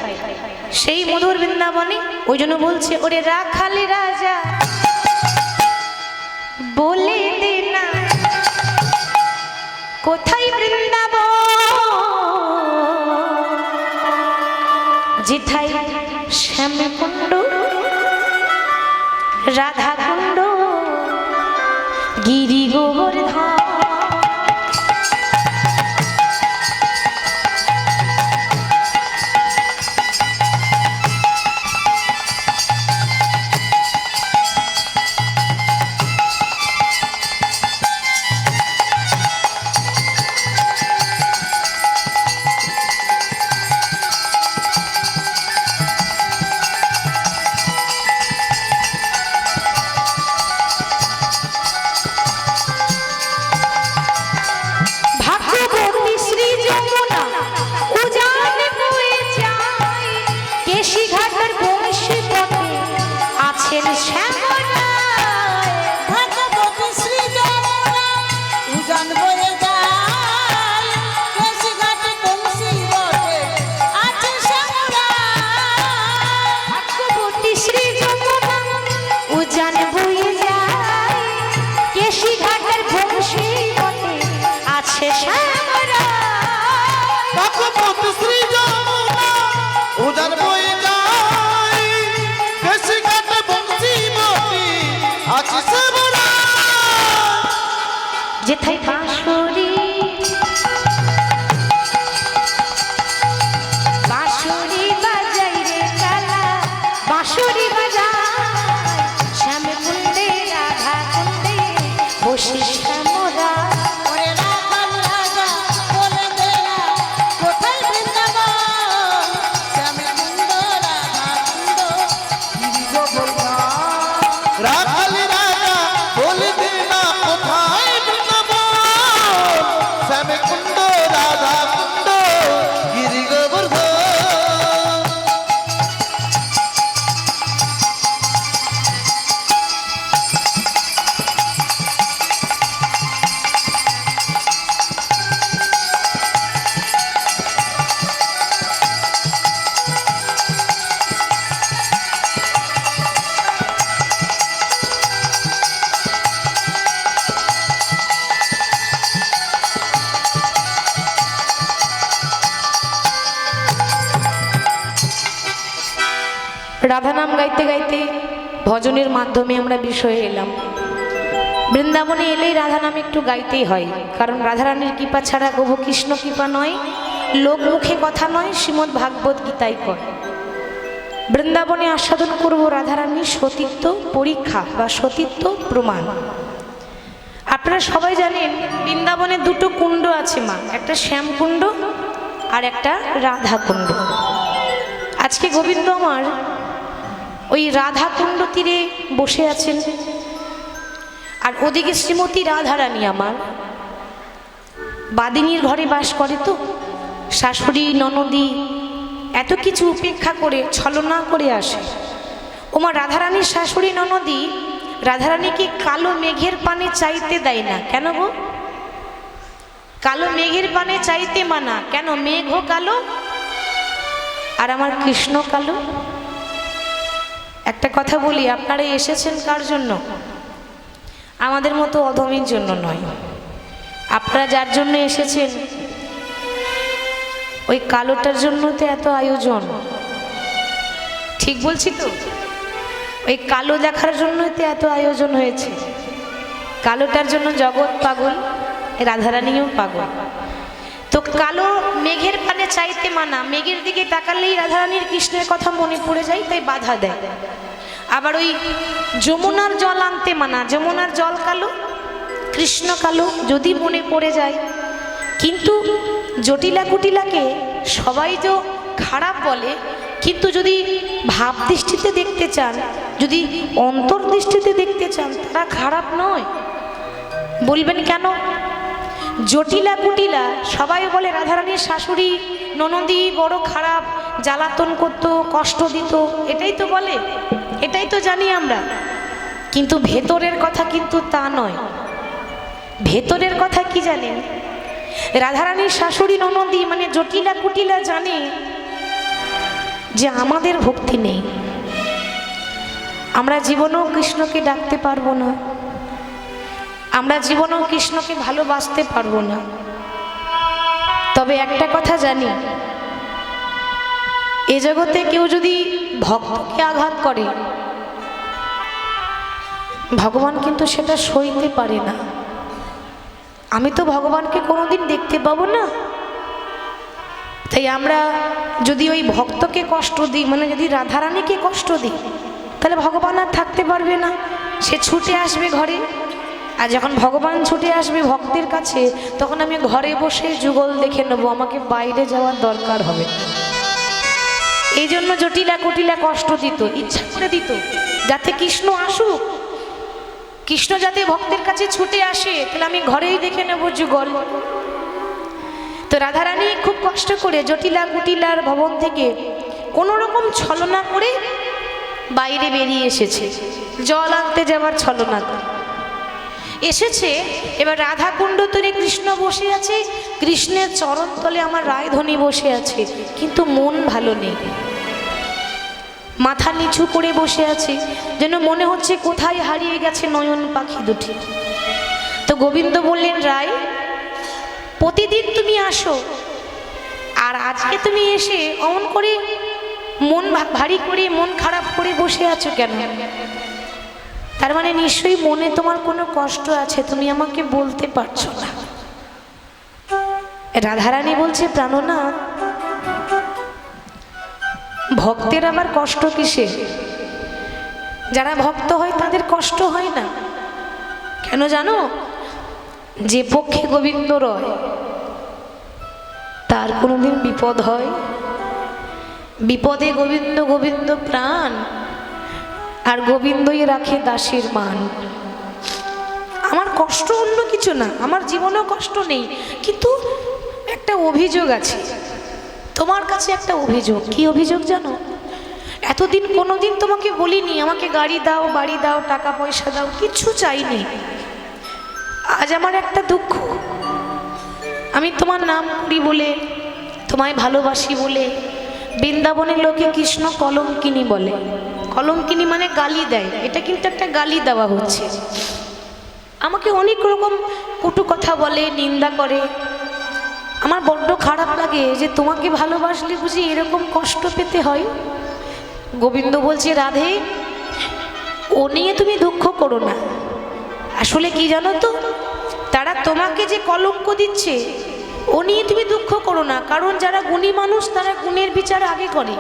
সেই মধুর বৃন্দাবনে। ওই জন্য বলছে ওরে রাখাল রাজা বলে দে না কোথায় বৃন্দাবন, যেথায় শ্যামকুণ্ড রাধাকুণ্ড গিরি গোবর্ধন। ভাগ্যবতী শ্রী যমুনা উজান বয়ে যায়, কেশি ঘাটের বংশী পথে আছেন শ্যামরায়। ভাগ্যবতী শ্রী যমুনা উজান বয়ে যায়, কেশি ঘাটে বংশী বটে আছে শ্যামরায়। ভাগ্যবতী শ্রী যমুনা উজান বয়ে যায়, কেশি ঘাটের বংশী পথে আছে শ্যামরায়। ভগবতী শ্রী যমুনা উজান বয়ে যায়, কেশি ঘাটে বংশীবতী আছে শ্যামরা। যেথায় বাঁশরি বাঁশরি বাজাই রে কালা, বাঁশরি বাজায় শ্যামকুণ্ডে রাধাকুণ্ডে বসে শ্যামরা। ওরে রাখাল রাজা বলে দে না কোথায় বৃন্দাবন, শ্যামকুণ্ড রাধাকুণ্ড গিরি গোবর্ধন। রাখালি রাজা বলে দে না কোথায় বৃন্দাবন, শ্যামকুণ্ড রাধাকুণ্ড গিরি গোবর্ধন। রাধা নাম গাইতে গাইতে ভজনের মাধ্যমে আমরা বিষয়ে এলাম। বৃন্দাবনে এলেই রাধা নাম একটু গাইতেই হয়, কারণ রাধারানীর কৃপা ছাড়া প্রভু কৃষ্ণ কৃপা নয়, লোক মুখে কথা নয়, শ্রীমদ্ ভাগবত গীতাই কয়। বৃন্দাবনে আস্বাদন করব রাধারানীর সতীত্ব পরীক্ষা বা সতীত্ব প্রমাণ। আপনারা সবাই জানেন বৃন্দাবনে দুটো কুণ্ড আছে মা, একটা শ্যামকুণ্ড আর একটা রাধাকুণ্ড। আজকে গোবিন্দ আমার ওই রাধাকুণ্ড তীরে বসে আছেন, আর ওদিকে শ্রীমতী রাধারানী আমার বাদিনীর ঘরে বাস করে, তো শাশুড়ি ননদী এত কিছু উপেক্ষা করে ছলনা করে আসে। ওমা রাধারানীর শাশুড়ি ননদী রাধারানীকে কালো মেঘের পানে চাইতে দেয় না। কেন গো? কালো মেঘের পানে চাইতে মানা কেন? মেঘও কালো আর আমার কৃষ্ণ কালো। একটা কথা বলি, আপনারা এসেছেন কার জন্য? আমাদের মতো অধমীর জন্য নয়। আপনারা যার জন্য এসেছেন ওই কালোটার জন্য তো এত আয়োজন। ঠিক বলছি তো? ওই কালো দেখার জন্যই তো এত আয়োজন হয়েছে। কালোটার জন্য জগৎ পাগল, রাধারানীও পাগল। তো কালো মেঘের পানে চাইতে মানা, মেঘের দিকে তাকালেই রাধারানীর কৃষ্ণের কথা মনে পড়ে যায়, তাই বাধা দেয়। আবার ওই যমুনার জল আনতে মানা, যমুনার জল কালো কৃষ্ণ কালো যদি মনে পড়ে যায়। কিন্তু জটিলা কুটিলাকে সবাই তো খারাপ বলে, কিন্তু যদি ভাব দৃষ্টিতে দেখতে চান, যদি অন্তর্দৃষ্টিতে দেখতে চান, তারা খারাপ নয়। বলবেন কেন? জটিলা কুটিলা সবাই বলে রাধারানীর শাশুড়ি ননদী বড় খারাপ, জ্বালাতন করতো, কষ্ট দিত, এটাই তো বলে, এটাই তো জানি আমরা। কিন্তু ভেতরের কথা কিন্তু তা নয়। ভেতরের কথা কি জানেন? রাধারানীর শাশুড়ি ননদী মানে জটিলা কুটিলা জানে যে আমাদের ভক্তি নেই, আমরা জীবনেও কৃষ্ণকে ডাকতে পারবো না, আমরা জীবনেও কৃষ্ণকে ভালোবাসতে পারবো না। তবে একটা কথা জানি, এ জগতে কেউ যদি ভক্তকে আঘাত করে, ভগবান কিন্তু সেটা সইতে পারে না। আমি তো ভগবানকে কোনোদিন দেখতে পাবো না, তাই আমরা যদি ওই ভক্তকে কষ্ট দিই, মানে যদি রাধারানীকে কষ্ট দিই, তাহলে ভগবান আর থাকতে পারবে না, সে ছুটে আসবে ঘরে। আর যখন ভগবান ছুটে আসবে ভক্তের কাছে, তখন আমি ঘরে বসে যুগল দেখে নেবো, আমাকে বাইরে যাওয়ার দরকার হবে। এই জন্য জটিলা কুটিলা কষ্ট দিত, ইচ্ছা করে দিত, যাতে কৃষ্ণ আসুক, কৃষ্ণ যাতে ভক্তের কাছে ছুটে আসে, তাহলে আমি ঘরেই দেখে নেব যুগল। তো রাধারানী খুব কষ্ট করে জটিলা কুটিলার ভবন থেকে কোনো রকম ছলনা করে বাইরে বেরিয়ে এসেছে, জল আনতে যাওয়ার ছলনা করে এসেছে। এবার রাধা কুণ্ড তলে কৃষ্ণ বসে আছে, কৃষ্ণের চরণ তলে আমার রায়ধনী বসে আছে, কিন্তু মন ভালো নেই, মাথা নিচু করে বসে আছে, যেন মনে হচ্ছে কোথায় হারিয়ে গেছে নয়ন পাখি দুটি। তো গোবিন্দ বললেন, রায় প্রতিদিন তুমি আসো, আর আজকে তুমি এসে অমন করে মন ভারী করে মন খারাপ করে বসে আছো কেন? তার মানে নিশ্চয়ই মনে তোমার কোনো কষ্ট আছে, তুমি আমাকে বলতে পারছো না। রাধারানী বলছে, প্রাণনাথ, ভক্তের আবার কষ্ট কিসে? যারা ভক্ত হয় তাদের কষ্ট হয় না। কেন জানো? যে পক্ষে গোবিন্দ রয় তার কোনোদিন বিপদ হয়? বিপদে গোবিন্দ গোবিন্দ প্রাণ, আর গোবিন্দই রাখে দাসীর মান। আমার কষ্ট অন্য কিছু না, আমার জীবনেও কষ্ট নেই, কিন্তু একটা অভিযোগ আছে তোমার কাছে, একটা অভিযোগ। কি অভিযোগ জানো? এতদিন কোনোদিন তোমাকে বলিনি আমাকে গাড়ি দাও, বাড়ি দাও, টাকা পয়সা দাও, কিছু চাইনি। আজ আমার একটা দুঃখ, আমি তোমার নাম করি বলে, তোমায় ভালোবাসি বলে বৃন্দাবনের লোকে কৃষ্ণ কলঙ্কিনী বলে। কলঙ্কিনী মানে গালি দেয়, এটা কিন্তু একটা গালি দেওয়া হচ্ছে। আমাকে অনেক রকম কটু কথা বলে, নিন্দা করে। আমার বড্ড খারাপ লাগে যে তোমাকে ভালোবাসলে বুঝি এরকম কষ্ট পেতে হয়। গোবিন্দ বলছে, রাধে ও নিয়ে তুমি দুঃখ করো না। আসলে কি জানো তো, তারা তোমাকে যে কলঙ্ক দিচ্ছে ও নিয়ে তুমি দুঃখ করো না, কারণ যারা গুণী মানুষ তারা গুণের বিচার আগে করে।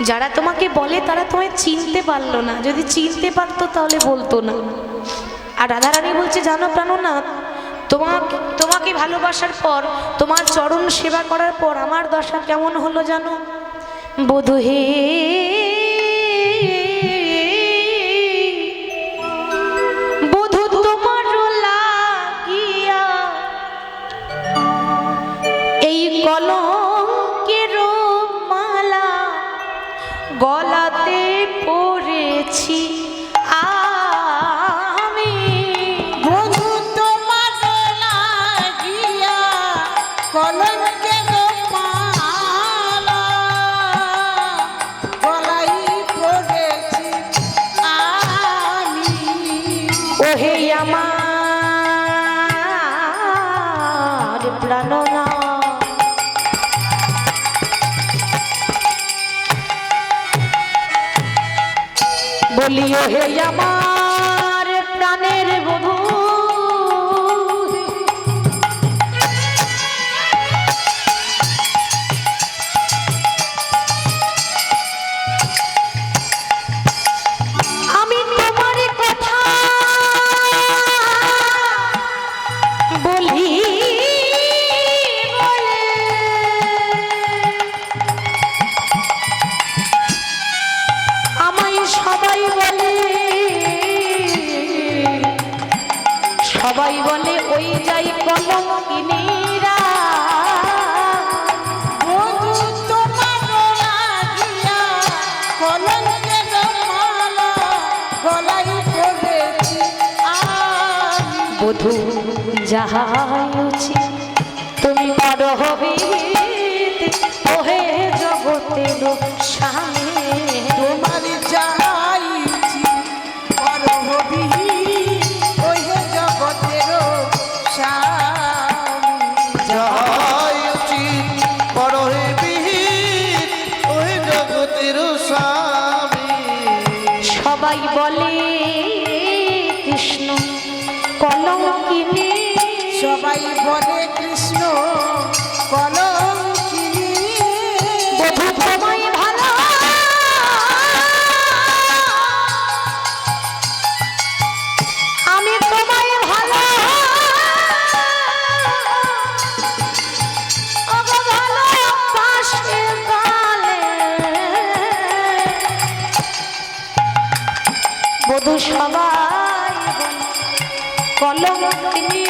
যারা তোমাকে বলে তারা তোমায় চিনতে পারলো না, যদি চিনতে পারতো তাহলে বলতো না। আর রাধারানী বলছে, জানো প্রাণনাথ, তোমাকে ভালোবাসার পর, তোমার চরণ সেবা করার পর আমার দশা কেমন হলো জানো? বধূ হে কলঙ্কের মালা গলাতে পড়েছি আমি। বধূ তোমার লাগিয়া কলঙ্কের মালা গলায় পড়েছি আমি। ওহে আমার প্রাণনা বলি ওহে আমার প্রাণের বধূ আমি তোমার কথা বলি বলে আমায় সবাই বলে ওই যাই কলঙ্কিনীরা। বধূ তোমার লাগিয়া কলঙ্কের মালা গলায় পড়েছি আমি। বধূ যাহাই উচিত তুমি বড় হবে ওহে জগতের স্বামী। তোমার যাইছি বড় হবি ওহে জগতের স্বামী। যাহাই উচিত বড় হে বিহিত ওই জগতের স্বামী। সবাই বলে কৃষ্ণ কলঙ্কিনী সবাই বলে কৃষ্ণ কলঙ্কিনী। বধূ তোমায় ভালো আমি তোমায় ভালো ওগো ভালো পাশে গালে বধূ সবাই কলঙ্কিনী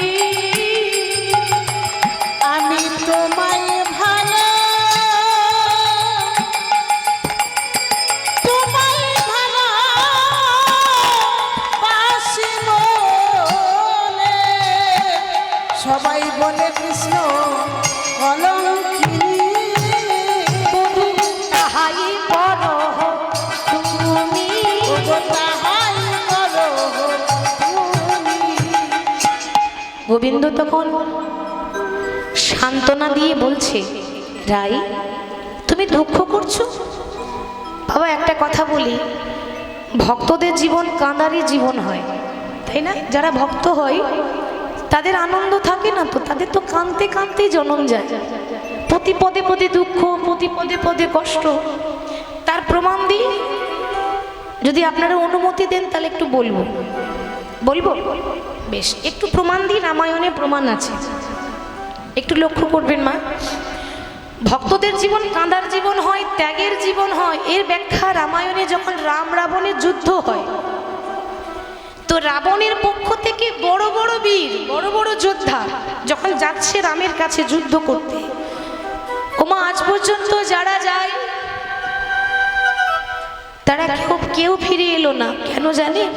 আমি তোমায় ভালো তোমায় ভালো বাসি বলে সবাই বলে কৃষ্ণ কলঙ্কিনী। বধূ তাহাই করো তুমি ওগো তাহাই করো তুমি। গোবিন্দ তখন সান্ত্বনা দিয়ে বলছে রাই তুমি দুঃখ করছো? বাবা একটা কথা বলি, ভক্তদের জীবন কাঁদারই জীবন হয়, তাই না? যারা ভক্ত হয় তাদের আনন্দ থাকে না তো, তাদের তো কাঁদতে কাঁদতেই জন্ম যায়। প্রতি পদে পদে দুঃখ, প্রতি পদে পদে কষ্ট। তার প্রমাণ দিই, যদি আপনারা অনুমতি দেন তাহলে একটু বলবো। বেশ, একটু প্রমাণ দিই। রামায়ণে প্রমাণ আছে, একটু লক্ষ্য করবেন মা। ভক্তদের জীবন কাঁদার জীবন হয়, ত্যাগের জীবন হয়। এর ব্যাখ্যা রামায়ণে যখন রাম রাবণের যুদ্ধ হয়, তো রাবণের পক্ষ থেকে বড় বড় বীর, বড় বড় যোদ্ধা যখন যাচ্ছে রামের কাছে যুদ্ধ করতে, ওমা আজ পর্যন্ত যারা যায় তারা কেউ ফিরে এলো না। কেন জানেন?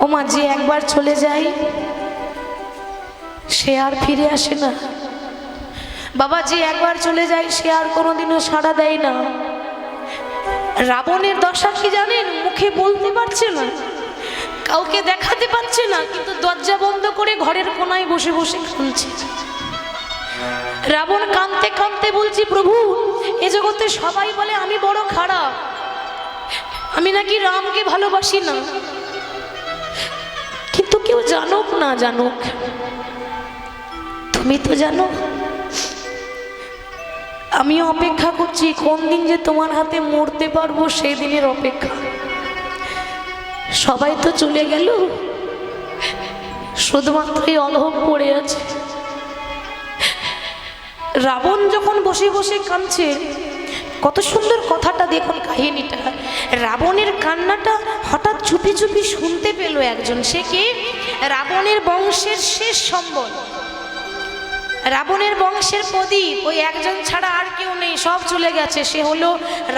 ওমা যে একবার চলে যায় সে আর ফিরে আসে না। বাবা যে একবার চলে যায় সে আর কোনোদিনও সাড়া দেয় না। রাবণের দশা কি জানেন? মুখে বলতে পারছে না, কাউকে দেখাতে পারছে না, কিন্তু দরজা বন্ধ করে ঘরের কোনায় বসে বসে কাঁদছে। রাবণ কাঁদতে কাঁদতে বলছি, প্রভু এ জগতে সবাই বলে আমি বড় খারাপ, আমি নাকি রামকে ভালোবাসি না, কিন্তু কেউ জানুক না জানুক, তুমি তো জানো। আমিও অপেক্ষা করছি কোন দিন যে তোমার হাতে মরতে পারবো, সেই দিনের অপেক্ষা। সবাই তো চলে গেল, শুধুমাত্রই অধম পড়ে আছে। রাবণ যখন বসে বসে কাঁদছে, কত সুন্দর কথাটা দেখুন কাহিনীটা। রাবণের কান্নাটা হঠাৎ চুপি চুপি শুনতে পেল একজন। সে কে? রাবণের বংশের শেষ সম্বল রাবণের বংশের প্রদীপ ওই একজন ছাড়া আর কেউ নেই, সব চলে গেছে। সে হলো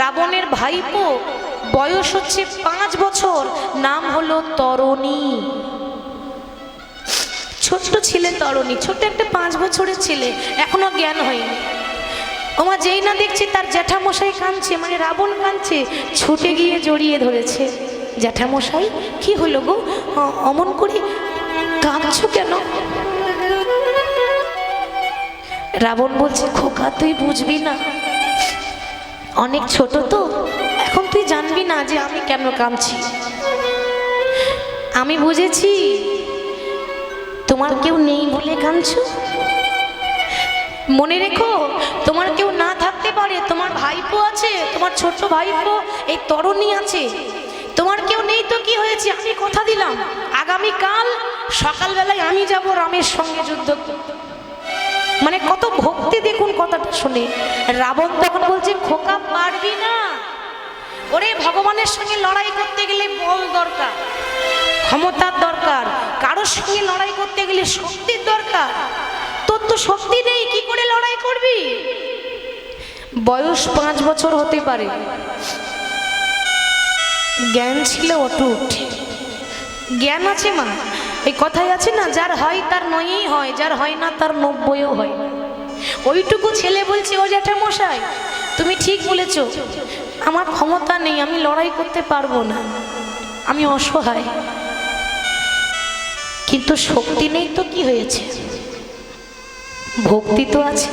রাবণের ভাইপো, বয়স হচ্ছে 5 বছর, নাম হলো তরণী। ছোট্ট ছেলে তরণী, ছোট্ট একটা 5 বছরের ছেলে, এখনো জ্ঞান হয়নি। ওমা যেই না দেখছি তার জ্যাঠামশাই কাঁদছে, মানে রাবণ কাঁদছে, ছুটে গিয়ে জড়িয়ে ধরেছে। জ্যাঠামশাই কি হলো গো, অমন করে কাঁদছো কেন? রাবণ বলছে, খোকা তুই বুঝবি না, অনেক ছোট তো, এখন তুই জানবি না যে আমি কেন কাঁদছি। আমি বুঝেছি তোমার কেউ নেই বলে কাঁদছো। মনে রেখো, তোমার কেউ না থাকতে পারে, তোমার ভাইপো আছে, তোমার ছোট ভাইপো এই তরণী আছে, তোমার কেউ নেই তো কি হয়েছে, আমি কথা দিলাম আগামীকাল সকালবেলায় আমি যাব রামের সঙ্গে যুদ্ধ করতে। মানে কত ভক্তি দেখুন কথাটা শুনে। রাবণ তখন বলছে, খোকা পারবি না, ওরে ভগবানের সঙ্গে লড়াই করতে গেলে বল দরকার, ক্ষমতার দরকার, কারোর সঙ্গে লড়াই করতে গেলে শক্তির দরকার, তোর তো শক্তি নেই, কি করে লড়াই করবি? বয়স 5 বছর হতে পারে, জ্ঞান ছিল অটুট, জ্ঞান আছে মা। এই কথাই আছে না, যার হয় তার নয়ই হয়, যার হয় না তার 90ও হয়। ওইটুকু ছেলে বলছে, ও জ্যাঠামশাই তুমি ঠিক বলেছ, আমার ক্ষমতা নেই, আমি লড়াই করতে পারবো না, আমি অসহায়। কিন্তু শক্তি নেই তো কি হয়েছে, ভক্তি তো আছে।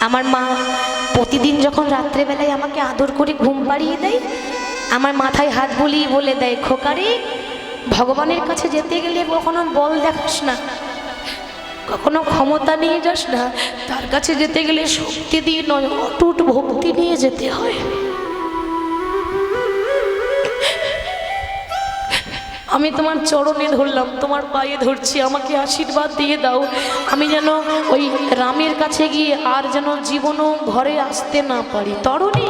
আমার মা প্রতিদিন যখন রাত্রেবেলায় আমাকে আদর করে ঘুম পাড়িয়ে দেয়, আমার মাথায় হাত বুলিয়ে বলে দেয়, খোকারে ভগবানের কাছে যেতে গেলে কখনো বল দেখাস না, কখনো ক্ষমতা নিয়ে যাস না, তার কাছে যেতে গেলে শক্তি দিয়ে নয়, অটুট ভক্তি নিয়ে যেতে হয়। আমি তোমার চরণে ধরলাম, তোমার পায়ে ধরছি, আমাকে আশীর্বাদ দিয়ে দাও, আমি যেন ওই রামের কাছে গিয়ে আর যেন জীবনও ঘরে আসতে না পারি। তরণী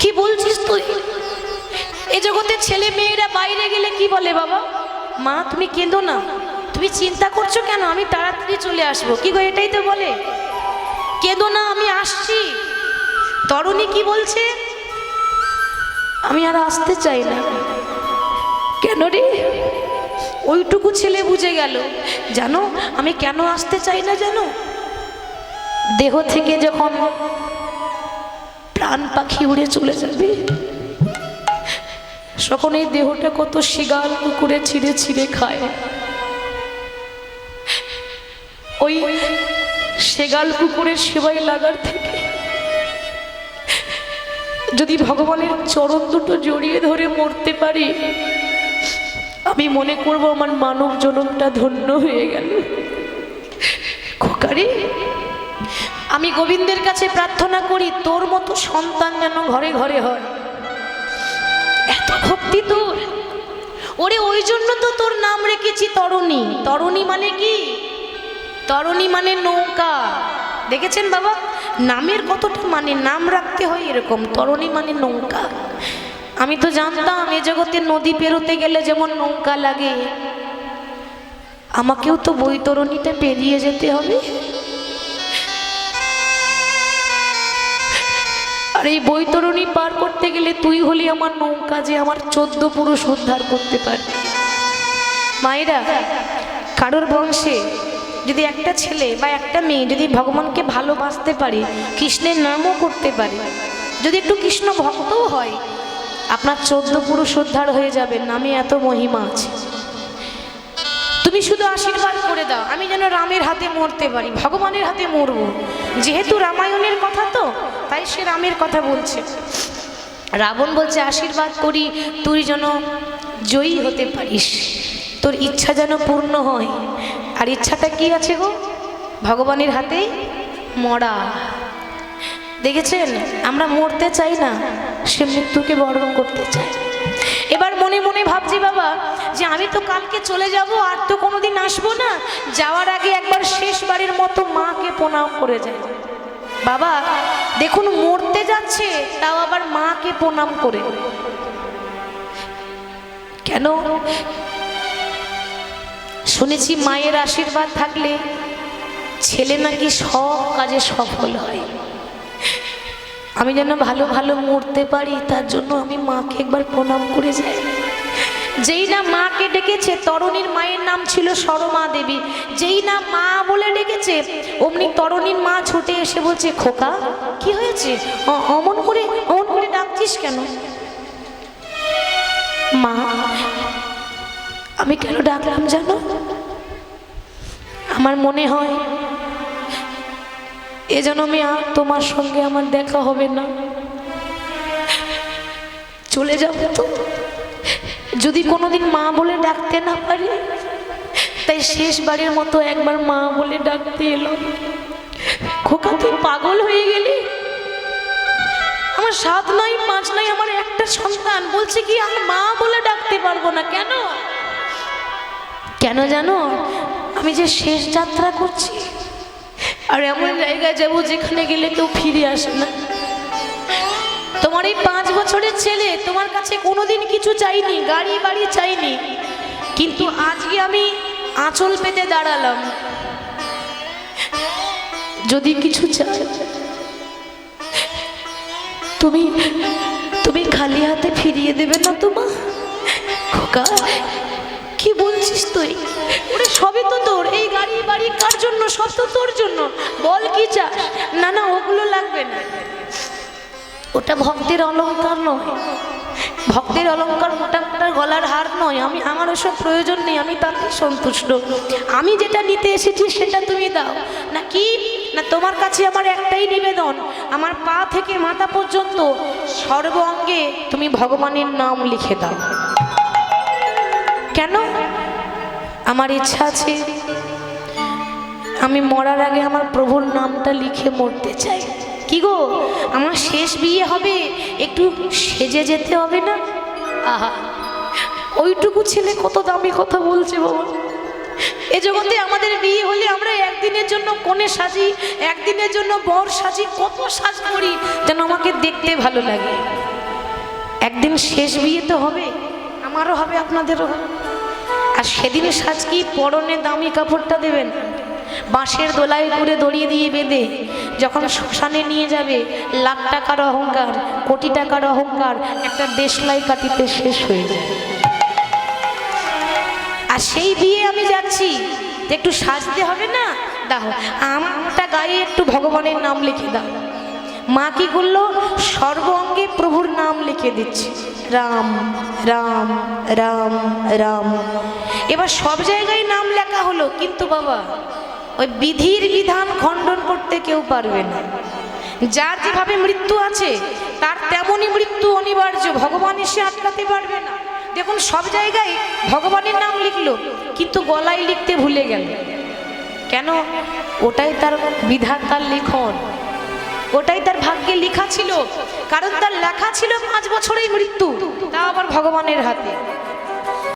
কি বলছিস তুই? এই জগতে ছেলে মেয়েরা বাইরে গেলে কি বলে, বাবা মা তুমি কেঁদো না, তুমি চিন্তা করছো কেন, আমি তাড়াতাড়ি চলে আসবো, কি গো এটাই তো বলে, কেঁদো না আমি আসছি। তরণী কি বলছে, আমি আর আসতে চাই না। কেন রে? ওইটুকু ছেলে বুঝে গেল, জানো আমি কেন আসতে চাই না জানো? দেহ থেকে যখন প্রাণ পাখি উড়ে চলে যাবে, তখন এই দেহটা কত শিগাল কুকুরে ছিঁড়ে ছিঁড়ে খায়, ওই সেগাল কুকুরের সেবাই লাগার থেকে যদি ভগবানের চরণ দুটো জড়িয়ে ধরে মরতে পারি, আমি মনে করব আমার মানব জন্মটা ধন্য হয়ে গেল। খোকারে আমি গোবিন্দের কাছে প্রার্থনা করি, তোর মতো সন্তান যেন ঘরে ঘরে হয়। এত ভক্তি তোর, ওরে ওই জন্য তো তোর নাম রেখেছি তরণী। তরণী মানে কি? তরণী মানে নৌকা। দেখেছেন বাবা, নামের কতটা মানে, নাম রাখতে হয় এরকম। তরণী মানে নৌকা। আমি তো জানতাম এ জগতে নদী পেরোতে গেলে যেমন নৌকা লাগে, আমাকেও তো বৈতরণীটা পেরিয়ে যেতে হবে। আর এই বৈতরণী পার করতে গেলে তুই হলি আমার নৌকা, যে আমার 14 পুরুষ উদ্ধার করতে পারবে। মায়েরা, কারোর বংশে যদি একটা ছেলে বা একটা মেয়ে যদি ভগবানকে ভালোবাসতে পারে, কৃষ্ণের নামও করতে পারে, যদি একটু কৃষ্ণ ভক্তও হয়, আপনার 14 পুরুষ উদ্ধার হয়ে যাবে। নামে এত মহিমা আছে। তুমি শুধু আশীর্বাদ করে দাও, আমি যেন রামের হাতে মরতে পারি, ভগবানের হাতে মরবো। যেহেতু রামায়ণের কথা তো, তাই সে রামের কথা বলছে। রাবণ বলছে, আশীর্বাদ করি তুই যেন জয়ী হতে পারিস, তোর ইচ্ছা যেন পূর্ণ হয়। আর ইচ্ছাটা কি আছে গো? ভগবানের হাতে মরা। দেখেছেন, আমরা মরতে চাই না, সে মৃত্যুকে বরণ করতে চাই। এবার মনে মনে ভাবছি বাবা, যে আমি তো কালকে চলে যাব, আর তো কোনোদিন আসবো না, যাওয়ার আগে একবার শেষবারের মতো মাকে প্রণাম করে যায়। বাবা দেখুন, মরতে যাচ্ছে তাও আবার মাকে প্রণাম করে। কেন? শুনেছি মায়ের আশীর্বাদ থাকলে ছেলে নাকি সব কাজে সফল হয়। আমি যেন ভালো ভালো মরতে পারি, তার জন্য আমি মাকে একবার প্রণাম করে যাই। যেই না মাকে ডেকেছে, তরণীর মায়ের নাম ছিল সরমা দেবী, যেই না মা বলে ডেকেছে অমনি তরণীর মা ছুটে এসে বলছে, খোকা কি হয়েছে, অমন করে ডাকছিস কেন? মা, আমি কেন ডাকলাম জানো? আমার মনে হয় এ জন্মে আর তোমার সঙ্গে আমার দেখা হবে না, চলে যাবো তো যদি কোনোদিন মা বলে ডাকতে না পারি। তাই শেষবারের মতো একবার মা বলে ডাকতে এলো। খোকা তুই পাগল হয়ে গেলি? আমার 7 নয় 5 নয়, আমার একটা সন্তান, বলছে কি আমি মা বলে ডাকতে পারবো না? কেন কেন জানো? আমি যে শেষ যাত্রা করছি, আর এমন জায়গায় যাবো যেখানে গেলে কেউ ফিরে আসে না। তোমার এই 5 বছরের ছেলে তোমার কাছে কোনোদিন কিছু চাইনি, গাড়ি বাড়ি চাইনি, কিন্তু আজকে আমি আঁচল পেতে দাঁড়ালাম। যদি কিছু চাই, তুমি তুমি খালি হাতে ফিরিয়ে দেবে না তো মা? খোকা কি বলছিস তুই? ওরে সবই তো তোর, এই গাড়ি বাড়ি কার জন্য? সব তো তোর জন্য, বল কি চাস? না না ওগুলো লাগবে না, ওটা ভক্তের অলংকার নয়, ভক্তের অলংকার মোটা মোটা গলার হার নয়। আমার ওসব প্রয়োজন নেই, আমি তাতে সন্তুষ্ট। আমি যেটা নিতে এসেছি সেটা তুমি দাও। না কি না, তোমার কাছে আমার একটাই নিবেদন, আমার পা থেকে মাথা পর্যন্ত সর্ব অঙ্গে তুমি ভগবানের নাম লিখে দাও। কেন? আমার ইচ্ছা আছে আমি মরার আগে আমার প্রভুর নামটা লিখে মরতে চাই। কি গো, আমার শেষ বিয়ে হবে, একটু সেজে যেতে হবে না? আহা, ওইটুকু ছেলে কত দামি কথা বলছে বাবা। এ জগতে আমাদের বিয়ে হলে আমরা একদিনের জন্য কনে সাজি, একদিনের জন্য বর সাজি, কত সাজ করি যেন আমাকে দেখতে ভালো লাগে। একদিন শেষ বিয়ে তো হবে, আমারও হবে, আপনাদেরও হবে। আর সেদিন সাজ কি পরনে দামি কাপড়টা দেবেন, বাঁশের দোলায় করে দড়িয়ে দিয়ে বেঁধে যখন শ্মশানে নিয়ে যাবে, লাখ টাকার অহংকার, কোটি টাকার অহংকার একটা দেশলাই কাটিতে শেষ হয়ে যায়। আর সেই বিয়ে আমি যাচ্ছি, একটু সাজতে হবে না? দাও আমারটা গায়ে একটু ভগবানের নাম লিখে দাও। মা কি করলো, সর্ব অঙ্গে প্রভুর নাম লিখে দিচ্ছে, রাম রাম রাম রাম। এবার সব জায়গায় নাম লেখা হলো, কিন্তু বাবা ওই বিধির বিধান খণ্ডন করতে কেউ পারবে না। যার যেভাবে মৃত্যু আছে তার তেমনই মৃত্যু অনিবার্য, ভগবান এসে আটকাতে পারবে না। দেখুন সব জায়গায় ভগবানের নাম লিখলো, কিন্তু গলায় লিখতে ভুলে গেল। কেন? ওটাই তার বিধাতার লিখন, ওটাই তার ভাগ্যে লেখা ছিল। কারণ তার লেখা ছিল 5 বছরেই মৃত্যু, তা আবার ভগবানের হাতে।